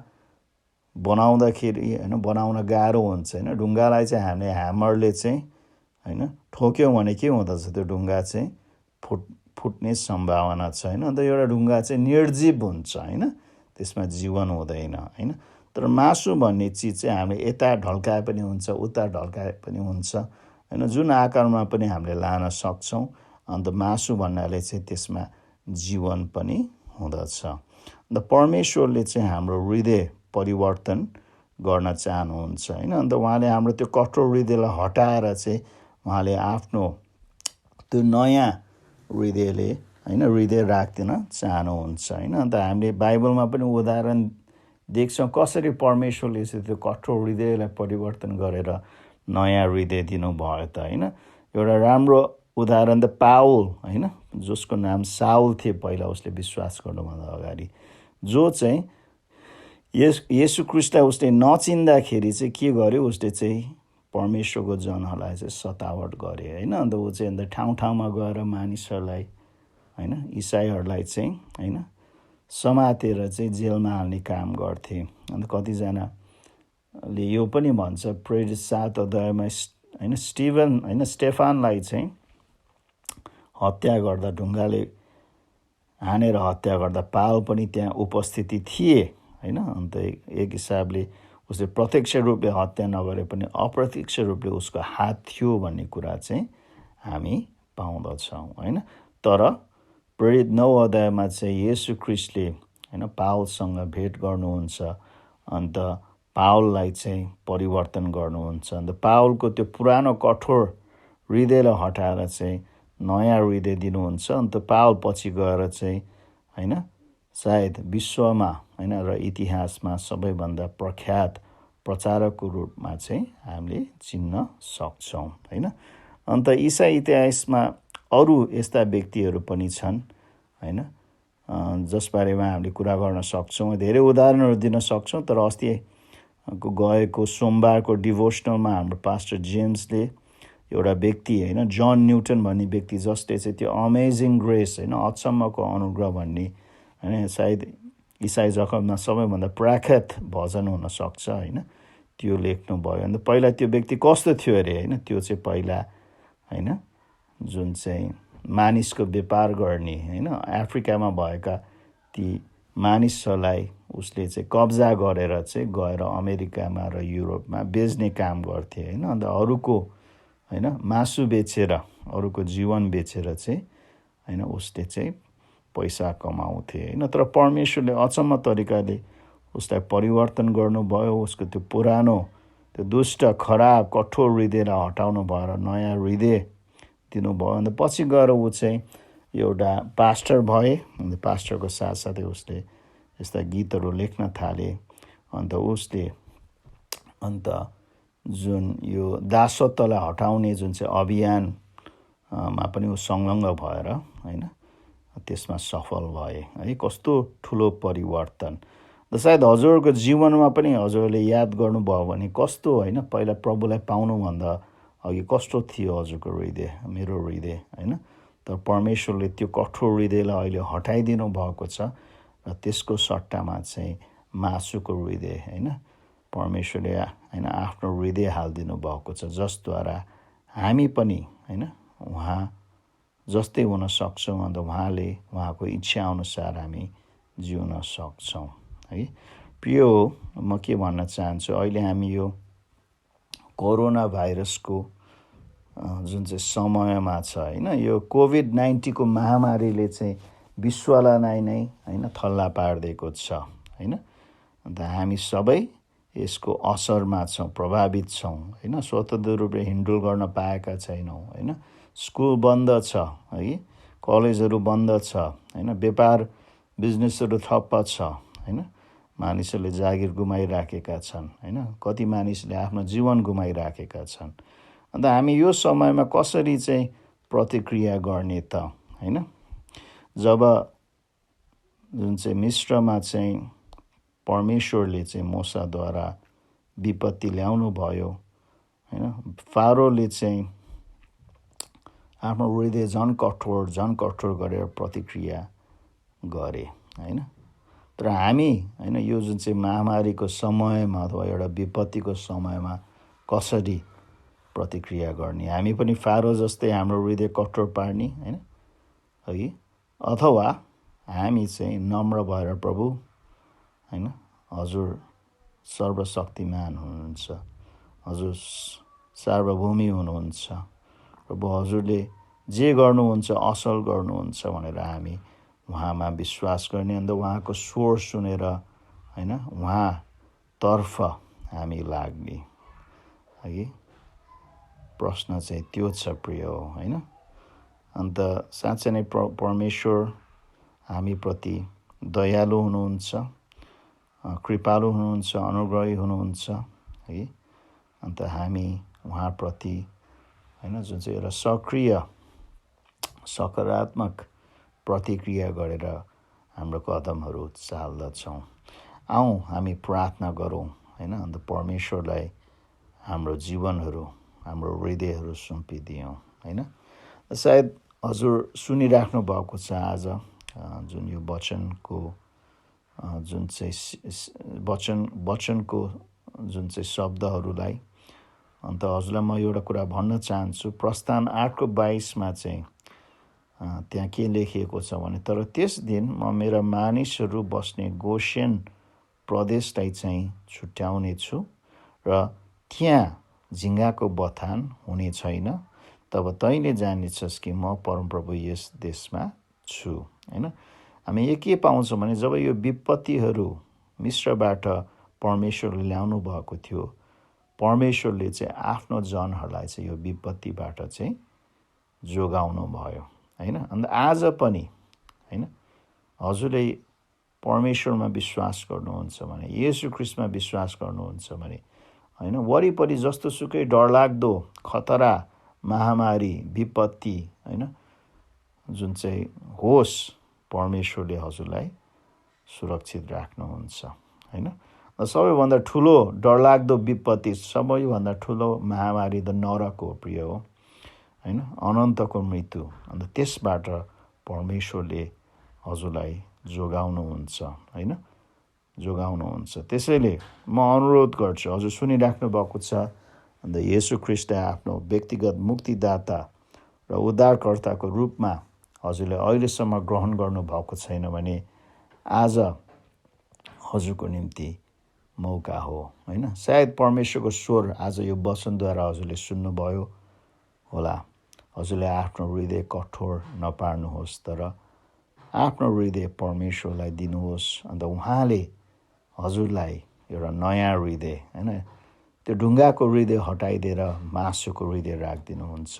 बनाउँदाखेरि होइन बनाउन गाह्रो हुन्छ होइन। ढुङ्गालाई चाहिँ हामीले ह्यामरले चाहिँ होइन ठोक्यौँ भने के हुँदछ, त्यो ढुङ्गा चाहिँ फुट्ने सम्भावना छ होइन। अन्त एउटा ढुङ्गा चाहिँ निर्जीव हुन्छ होइन, त्यसमा जीवन हुँदैन होइन। तर मासु भन्ने चिज चाहिँ हामीले यता ढल्काए पनि हुन्छ, उता ढल्काए पनि हुन्छ होइन, जुन आकारमा पनि हामीले लान सक्छौँ। अन्त मासु भन्नाले चाहिँ त्यसमा जीवन पनि हुँदछ। अन्त परमेश्वरले चाहिँ हाम्रो हृदय परिवर्तन गर्न चाहनुहुन्छ होइन। अन्त उहाँले हाम्रो त्यो कठोर हृदयलाई हटाएर चाहिँ उहाँले आफ्नो त्यो नयाँ हृदयले होइन हृदय राख्दिन चाहनुहुन्छ होइन। अन्त हामीले बाइबलमा पनि उदाहरण देख्छौँ कसरी परमेश्वरले चाहिँ त्यो कठोर हृदयलाई परिवर्तन गरेर नयाँ हृदय दिनुभयो त होइन। एउटा राम्रो उदाहरण त पाउल होइन, जसको नाम साउल थिए पहिला, उसले विश्वास गर्नुभन्दा अगाडि, जो चाहिँ येशू क्रिस्टलाई उसले नचिन्दाखेरि चाहिँ के गर्यो, उसले चाहिँ परमेश्वरको जनहरूलाई चाहिँ सतावट गरे होइन। अन्त ऊ चाहिँ अन्त ठाउँ ठाउँमा गएर मानिसहरूलाई होइन, इसाईहरूलाई चाहिँ होइन समातेर चाहिँ जेलमा हाल्ने काम गर्थे। अन्त कतिजनाले यो पनि भन्छ प्रेरित 7 अध्यायमा होइन स्टेफानलाई चाहिँ हत्या गर्दा, ढुङ्गाले हानेर हत्या गर्दा पावल पनि त्यहाँ उपस्थिति थिए होइन। अन्त एक हिसाबले उसले प्रत्यक्ष रूपले हत्या नगरे पनि अप्रत्यक्ष रूपले उसको हात थियो भन्ने कुरा चाहिँ हामी पाउँदछौँ होइन। तर प्रेरित 9 अध्यायमा चाहिँ येशू क्रिस्टले होइन पावलसँग भेट गर्नुहुन्छ, अन्त पावललाई चाहिँ परिवर्तन गर्नुहुन्छ। अन्त पावलको त्यो पुरानो कठोर हृदयलाई हटाएर चाहिँ नयाँ हृदय दिनुहुन्छ। अन्त पावल पछि गएर चाहिँ होइन सायद विश्वमा होइन र इतिहासमा सबैभन्दा प्रख्यात प्रचारकको रूपमा चाहिँ हामीले चिन्न सक्छौँ होइन। अन्त इसाई इतिहासमा अरू यस्ता व्यक्तिहरू पनि छन् होइन, जसबारेमा हामीले कुरा गर्न सक्छौँ, धेरै उदाहरणहरू दिन सक्छौँ। तर अस्ति गएको सोमबारको डिभोसनलमा हाम्रो पास्टर जेम्सले एउटा व्यक्ति होइन जन न्युटन भन्ने व्यक्ति, जसले चाहिँ त्यो अमेजिङ ग्रेस होइन अचम्मको अनुग्रह भन्ने होइन सायद इसाई जगतमा सबैभन्दा प्रख्यात भजन हुनसक्छ होइन, त्यो लेख्नुभयो। अन्त पहिला त्यो व्यक्ति कस्तो थियो अरे होइन, त्यो चाहिँ पहिला होइन जुन चाहिँ मानिसको व्यापार गर्ने होइन अफ्रिकामा भएका ती मानिसहरूलाई उसले चाहिँ कब्जा गरेर चाहिँ गएर अमेरिकामा र युरोपमा बेच्ने काम गर्थे होइन। अन्त अरूको होइन मासु बेचेर, अरूको जीवन बेचेर चाहिँ होइन उसले चाहिँ पैसा कमाउँथे होइन। तर परमेश्वरले अचम्म तरिकाले उसलाई परिवर्तन गर्नुभयो, उसको त्यो पुरानो त्यो दुष्ट खराब कठोर हृदयलाई हटाउनु भएर नयाँ हृदय दिनुभयो। अन्त पछि गएर ऊ चाहिँ एउटा पास्टर भए। अन्त पास्टरको साथसाथै उसले यस्ता गीतहरू लेख्न थाले। अन्त उसले अन्त जुन यो दासत्वलाई हटाउने जुन चाहिँ अभियानमा पनि ऊ संलग्न भएर होइन त्यसमा सफल भए है। कस्तो ठुलो परिवर्तन! र सायद हजुरहरूको जीवनमा पनि हजुरहरूले याद गर्नुभयो भने कस्तो होइन पहिला प्रभुलाई पाउनुभन्दा अघि कस्तो थियो हजुरको हृदय, मेरो हृदय होइन। तर परमेश्वरले त्यो कठोर हृदयलाई अहिले हटाइदिनु भएको छ र त्यसको सट्टामा चाहिँ मासुको हृदय होइन परमेश्वरले होइन आफ्नो हृदय हालिदिनु भएको छ, जसद्वारा हामी पनि होइन जस्तै हुन सक्छौँ। अन्त उहाँको इच्छाअनुसार हामी जिउन सक्छौँ है। प्रिय हो, म के भन्न चाहन्छु, अहिले हामी यो कोरोना भाइरसको जुन चाहिँ समयमा छ होइन, यो कोभिड-19 महामारीले चाहिँ विश्वलाई नै होइन थल्ला पारिदिएको छ होइन। अन्त हामी सबै यसको असरमा छौँ, प्रभावित छौँ होइन। स्वतन्त्र रूपले हिँडडुल गर्न पाएका छैनौँ होइन। स्कुल बन्द छ है, कलेजहरू बन्द छ होइन, व्यापार बिजनेसहरू ठप्प छ होइन। मानिसहरूले जागिर गुमाइराखेका छन् होइन, कति मानिसले आफ्नो जीवन गुमाइराखेका छन्। अन्त हामी यो समयमा कसरी चाहिँ प्रतिक्रिया गर्ने त होइन। जब जुन चाहिँ मिस्रमा चाहिँ परमेश्वरले चाहिँ मूसाद्वारा विपत्ति ल्याउनु भयो होइन, फारोले चाहिँ आफ्नो हृदय झन कठोर गरेर प्रतिक्रिया गरे होइन। तर हामी होइन यो जुन चाहिँ महामारीको समयमा अथवा एउटा विपत्तिको समयमा कसरी प्रतिक्रिया गर्ने, हामी पनि फारो जस्तै हाम्रो हृदय कठोर पार्ने होइन है, अथवा हामी चाहिँ नम्र भएर प्रभु होइन, हजुर सर्वशक्तिमान हुनुहुन्छ, हजुर सार्वभौमी हुनुहुन्छ, प्रभु हजुरले जे गर्नुहुन्छ असल गर्नुहुन्छ भनेर हामी उहाँमा विश्वास गर्ने। अन्त उहाँको स्वर सुनेर होइन उहाँतर्फ हामी लाग्ने है। प्रश्न चाहिँ त्यो छ प्रिय हो होइन। अन्त साँच्चै नै परमेश्वर हामीप्रति दयालु हुनुहुन्छ, कृपालु हुनुहुन्छ, अनुग्रही हुनुहुन्छ है। अन्त हामी उहाँप्रति होइन जुन चाहिँ एउटा सक्रिय सकारात्मक प्रतिक्रिया गरेर हाम्रो कदमहरू चाल्दछौँ। आउँ हामी प्रार्थना गरौँ होइन। अन्त परमेश्वरलाई हाम्रो जीवनहरू, हाम्रो हृदयहरू सुम्पिदियौँ होइन। सायद हजुर सुनिराख्नु भएको छ आज जुन यो वचनको जुन चाहिँ वचनको जुन चाहिँ शब्दहरूलाई। अन्त हजुरलाई म एउटा कुरा भन्न चाहन्छु, प्रस्थान 8:22 चाहिँ त्यहाँ के लेखिएको छ भने, तर त्यस दिन म मेरा मानिसहरू बस्ने गोसेन प्रदेशलाई चाहिँ छुट्याउने छु र त्यहाँ झिँगाको बथान हुने छैन। तब तैँले जानेछस् कि म परमप्रभु यस देशमा छु होइन। हामी यो के पाउँछौँ भने, जब यो विपत्तिहरू मिश्रबाट परमेश्वरले ल्याउनु भएको थियो, परमेश्वरले चाहिँ आफ्नो जनहरूलाई चाहिँ यो विपत्तिबाट चाहिँ जोगाउनु भयो होइन। अन्त आज पनि होइन हजुरले परमेश्वरमा विश्वास गर्नुहुन्छ भने, येशू ख्रीष्टमा विश्वास गर्नुहुन्छ भने होइन, वरिपरि जस्तो सुकै डरलाग्दो खतरा, महामारी, विपत्ति होइन जुन चाहिँ होस्, परमेश्वरले हजुरलाई सुरक्षित राख्नुहुन्छ होइन। सबैभन्दा ठुलो डरलाग्दो विपत्ति, सबैभन्दा ठुलो महामारी त नरक हो प्रिय हो होइन, अनन्तको मृत्यु। अन्त त्यसबाट परमेश्वरले हजुरलाई जोगाउनुहुन्छ होइन, जोगाउनुहुन्छ। त्यसैले म अनुरोध गर्छु, हजुर सुनिराख्नु भएको छ, अन्त येशू ख्रीष्टलाई आफ्नो व्यक्तिगत मुक्तिदाता र उद्धारकर्ताको रूपमा हजुरले अहिलेसम्म ग्रहण गर्नुभएको छैन भने आज हजुरको निम्ति मौका हो होइन। सायद परमेश्वरको स्वर आज यो वचनद्वारा हजुरले सुन्नुभयो होला। हजुरले आफ्नो हृदय कठोर नपार्नुहोस्, तर आफ्नो हृदय परमेश्वरलाई दिनुहोस्। अन्त उहाँले हजुरलाई एउटा नयाँ हृदय होइन, त्यो ढुङ्गाको हृदय हटाइदिएर मासुको हृदय राखिदिनुहुन्छ।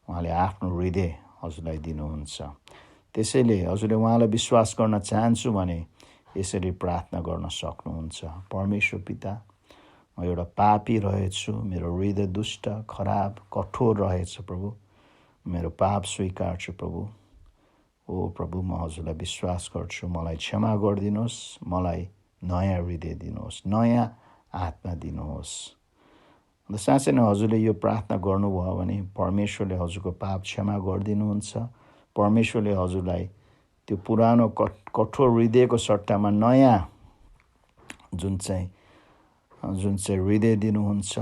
उहाँले आफ्नो हृदय हजुरलाई दिनुहुन्छ। त्यसैले हजुरले उहाँलाई विश्वास गर्न चाहन्छु भने यसरी प्रार्थना गर्न सक्नुहुन्छ। परमेश्वर पिता, म एउटा पापी रहेछु, मेरो हृदय दुष्ट, खराब, कठोर रहेछ प्रभु, मेरो पाप स्वीकार्छु प्रभु। ओ प्रभु, म हजुरलाई विश्वास गर्छु, मलाई क्षमा गरिदिनुहोस्, मलाई नयाँ हृदय दिनुहोस्, नयाँ आत्मा दिनुहोस्। अन्त साँच्चै नै हजुरले यो प्रार्थना गर्नुभयो भने परमेश्वरले हजुरको पाप क्षमा गरिदिनुहुन्छ। परमेश्वरले हजुरलाई त्यो पुरानो कठोर हृदयको सट्टामा नयाँ जुन चाहिँ हृदय दिनुहुन्छ।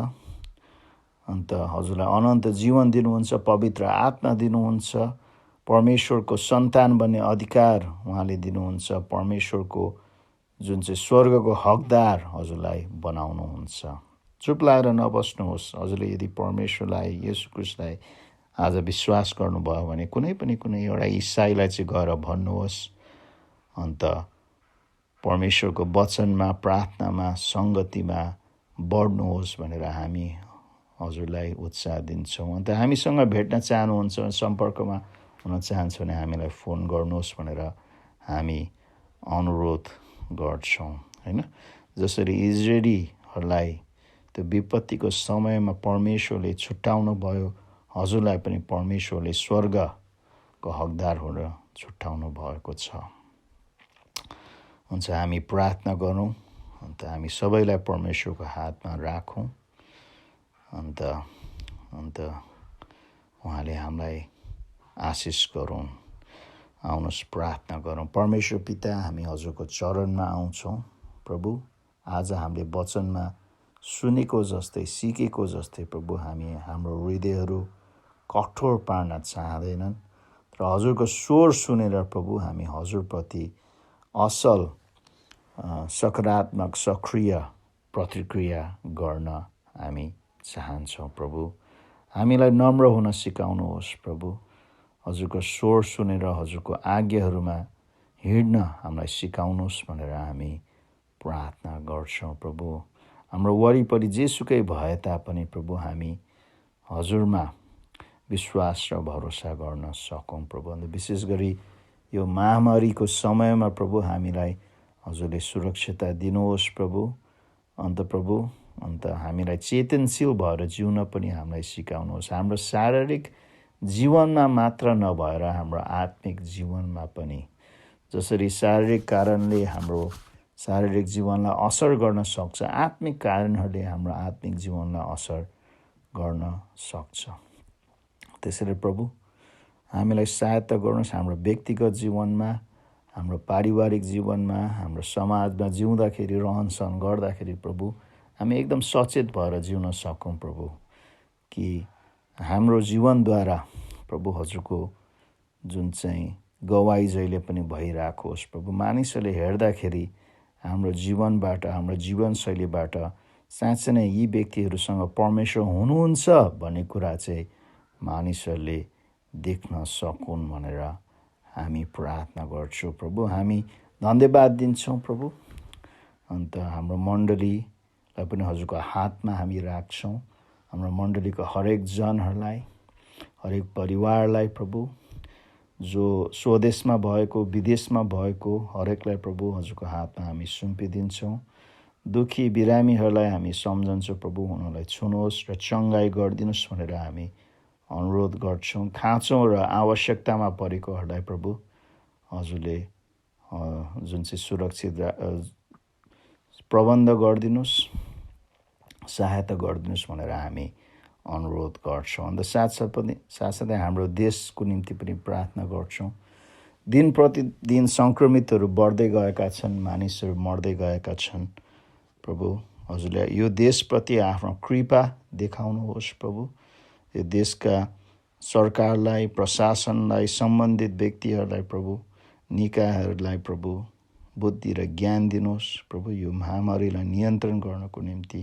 अन्त हजुरलाई अनन्त जीवन दिनुहुन्छ, पवित्र आत्मा दिनुहुन्छ परमेश्वरको सन्तान बन्ने अधिकार उहाँले दिनुहुन्छ। परमेश्वरको जुन चाहिँ स्वर्गको हकदार हजुरलाई बनाउनुहुन्छ। चुप लागेर नबस्नुहोस्। हजुरले यदि परमेश्वरलाई, येशू ख्रीष्टलाई आज विश्वास गर्नुभयो भने कुनै एउटा इसाईलाई चाहिँ गएर भन्नुहोस्। अन्त परमेश्वरको वचनमा, प्रार्थनामा, सङ्गतिमा बढ्नुहोस् भनेर हामी हजुरलाई उत्साह दिन्छौँ। अन्त हामीसँग भेट्न चाहनुहुन्छ, सम्पर्कमा हुन चाहन्छ भने हामीलाई फोन गर्नुहोस् भनेर हामी अनुरोध गर्छौँ, होइन। जसरी इजरायलीहरूलाई त्यो विपत्तिको समयमा परमेश्वरले छुट्याउनु भयो, हजुरलाई पनि परमेश्वरले स्वर्गको हकदार हुन छुट्याउनु भएको छ। हुन्छ, हामी प्रार्थना गरौँ। अन्त हामी सबैलाई परमेश्वरको हातमा राखौँ। अन्त उहाँले हामीलाई आशिष गरौँ। आउनुहोस् प्रार्थना गरौँ। परमेश्वर पिता, हामी हजुरको चरणमा आउँछौँ। प्रभु, आज हामीले वचनमा सुनेको जस्तै, सिकेको जस्तै प्रभु हामी हाम्रो हृदयहरू कठोर पार्न चाहँदैनन्, तर हजुरको स्वर सुनेर प्रभु हामी हजुरप्रति असल सकारात्मक सक्रिय प्रतिक्रिया गर्न हामी चाहन्छौँ। प्रभु, हामीलाई नम्र हुन सिकाउनुहोस्। प्रभु, हजुरको स्वर सुनेर हजुरको आज्ञाहरूमा हिँड्न हामीलाई सिकाउनुहोस् भनेर हामी प्रार्थना गर्छौँ। प्रभु, हाम्रो वरिपरि जेसुकै भए तापनि प्रभु हामी हजुरमा विश्वास र भरोसा गर्न सकौँ। प्रभु, अन्त विशेष गरी यो महामारीको समयमा प्रभु हामीलाई हजुरले सुरक्षितता दिनुहोस्। प्रभु, अन्त हामीलाई चेतनशील भएर जिउन पनि हामीलाई सिकाउनुहोस्। हाम्रो शारीरिक जीवनमा मात्र नभएर हाम्रो आत्मिक जीवनमा पनि, जसरी शारीरिक कारणले हाम्रो शारीरिक जीवनलाई असर गर्न सक्छ, आत्मिक कारणहरूले हाम्रो आत्मिक जीवनलाई असर गर्न सक्छ। त्यसैले प्रभु, हामीलाई सहायता गर्नुहोस्। हाम्रो व्यक्तिगत जीवनमा, हाम्रो पारिवारिक जीवनमा, हाम्रो समाजमा जिउँदाखेरि, रहनसहन गर्दाखेरि प्रभु हामी एकदम सचेत भएर जिउन सकौँ। प्रभु, कि हाम्रो जीवनद्वारा प्रभु हजुरको जुन चाहिँ गवाई जहिले पनि भइराखोस्। प्रभु, मानिसहरूले हेर्दाखेरि हाम्रो जीवनबाट, हाम्रो जीवनशैलीबाट साँच्चै नै यी व्यक्तिहरूसँग परमेश्वर हुनुहुन्छ भन्ने कुरा चाहिँ मानिसहरूले देख्न सकुन् भनेर हामी प्रार्थना गर्छौँ। प्रभु, हामी धन्यवाद दिन्छौँ। प्रभु, अन्त हाम्रो मण्डलीलाई पनि हजुरको हातमा हामी राख्छौँ। हाम्रो मण्डलीको हरेक जनहरूलाई, हरेक परिवारलाई प्रभु, जो स्वदेशमा भएको, विदेशमा भएको हरेकलाई प्रभु हजुरको हातमा हामी सुम्पिदिन्छौँ। दुखी बिरामीहरूलाई हामी सम्झन्छौँ। प्रभु, उनीहरूलाई छुनुहोस् र चङ्गाई गरिदिनुहोस् भनेर हामी अनुरोध गर्छौँ। खाँचो र आवश्यकतामा परेकोहरूलाई प्रभु हजुरले जुन चाहिँ सुरक्षित प्रबन्ध गरिदिनुहोस्, सहायता गरिदिनुहोस् भनेर हामी अनुरोध गर्छौँ। अन्त साथसाथै हाम्रो देशको निम्ति पनि प्रार्थना गर्छौँ। दिन प्रतिदिन सङ्क्रमितहरू बढ्दै गएका छन्, मानिसहरू मर्दै गएका छन्। प्रभु, हजुरले यो देशप्रति आफ्नो कृपा देखाउनुहोस्। प्रभु, यो देशका सरकारलाई, प्रशासनलाई, सम्बन्धित व्यक्तिहरूलाई प्रभु, निकायहरूलाई प्रभु बुद्धि र ज्ञान दिनुहोस्। प्रभु, यो महामारीलाई नियन्त्रण गर्नको निम्ति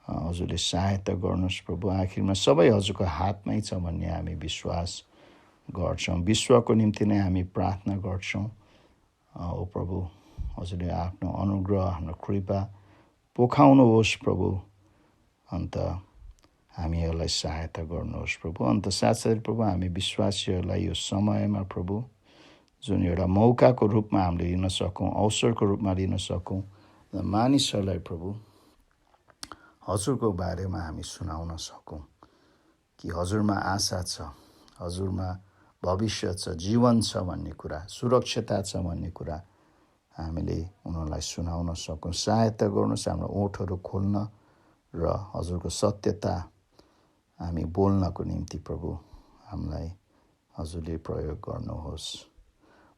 हजुरले सहायता गर्नुहोस्। प्रभु, आखिरमा सबै हजुरको हातमै छ भन्ने हामी विश्वास गर्छौँ। विश्वको निम्ति नै हामी प्रार्थना गर्छौँ। ओ प्रभु, हजुरले आफ्नो अनुग्रह, आफ्नो कृपा पोखाउनुहोस्। प्रभु, अन्त हामीहरूलाई सहायता गर्नुहोस्। प्रभु, अन्त साथसाथै प्रभु हामी विश्वासीहरूलाई यो समयमा प्रभु जुन एउटा मौकाको रूपमा हामीले लिन सकौँ, अवसरको रूपमा लिन सकौँ, मानिसहरूलाई प्रभु हजुरको बारेमा हामी सुनाउन सकौँ कि हजुरमा आशा छ, हजुरमा भविष्य छ, जीवन छ भन्ने कुरा, सुरक्षितता छ भन्ने कुरा हामीले उनीहरूलाई सुनाउन सकौँ। सहायता गर्नुहोस् हाम्रो ओठहरू खोल्न र हजुरको सत्यता हामी बोल्नको निम्ति प्रभु हामीलाई हजुरले प्रयोग गर्नुहोस्।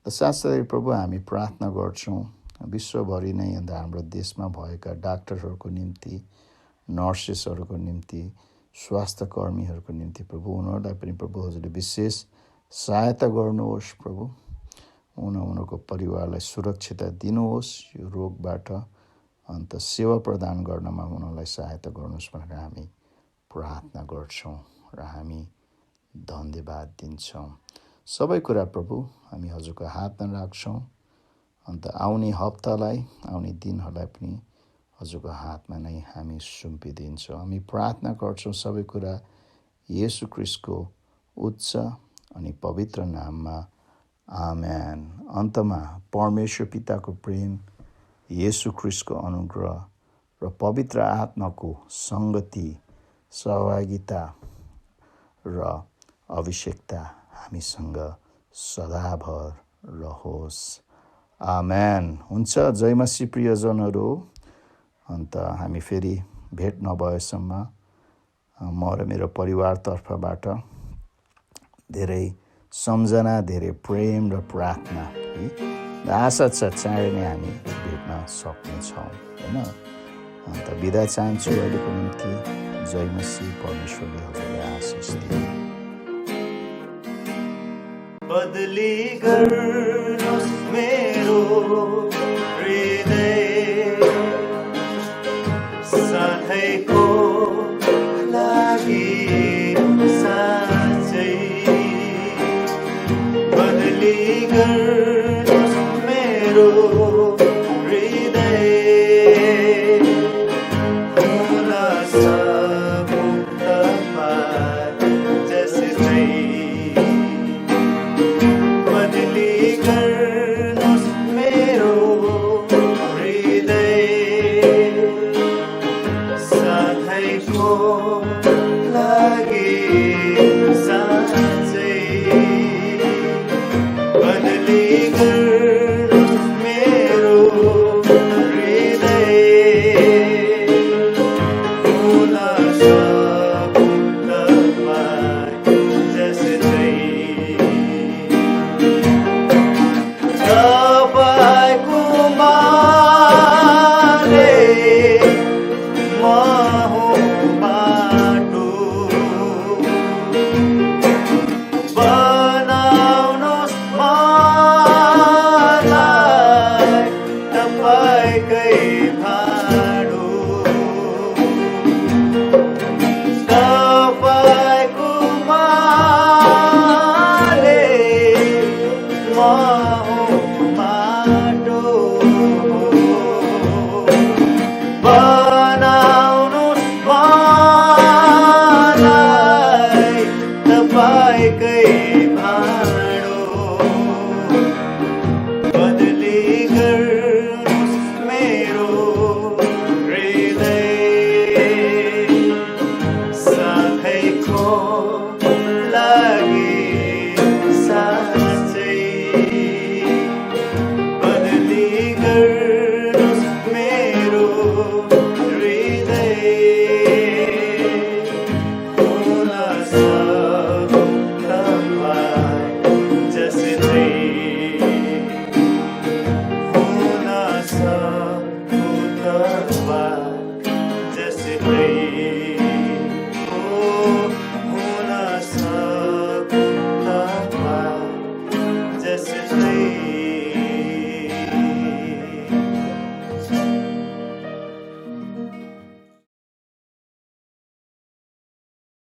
र साथसाथै प्रभु हामी प्रार्थना गर्छौँ विश्वभरि नै अन्त हाम्रो देशमा भएका डाक्टरहरूको निम्ति, नर्सेसहरूको निम्ति, स्वास्थ्य कर्मीहरूको निम्ति प्रभु, उनीहरूलाई पनि प्रभु हजुरले विशेष सहायता गर्नुहोस् प्रभु। उनको परिवारलाई सुरक्षितता दिनुहोस्, यो रोगबाट अन्त सेवा प्रदान गर्नमा उनीहरूलाई सहायता गर्नुहोस् भनेर हामी प्रार्थना गर्छौँ र हामी धन्यवाद दिन्छौँ। सबै कुरा प्रभु हामी हजुरको हातमा राख्छौँ। अन्त आउने हप्तालाई, आउने दिनहरूलाई पनि हजुरको हातमा नै हामी सुम्पिदिन्छौँ। हामी प्रार्थना गर्छौँ सबै कुरा येशू ख्रीष्टको उच्च अनि पवित्र नाममा, आमेन। अन्तमा परमेश्वर पिताको प्रेम, येशू ख्रीष्टको अनुग्रह र पवित्र आत्माको सङ्गति, सहभागिता र अभिषेकता हामीसँग सदाभर रहोस्, आमेन। हुन्छ, जय मसीह प्रियजनहरू। अन्त हामी फेरि भेट नभएसम्म म र मेरो परिवारतर्फबाट धेरै सम्झना, धेरै प्रेम र प्रार्थना है। आशा छ चाँडै नै हामी भेट्न सक्नेछौँ होइन। अन्त बिदा चाहन्छु अहिलेको निम्ति। जय मसीह। परमेश्वरले हजुरलाई आशिष दिए। बदली गर्नुहोस् मेरो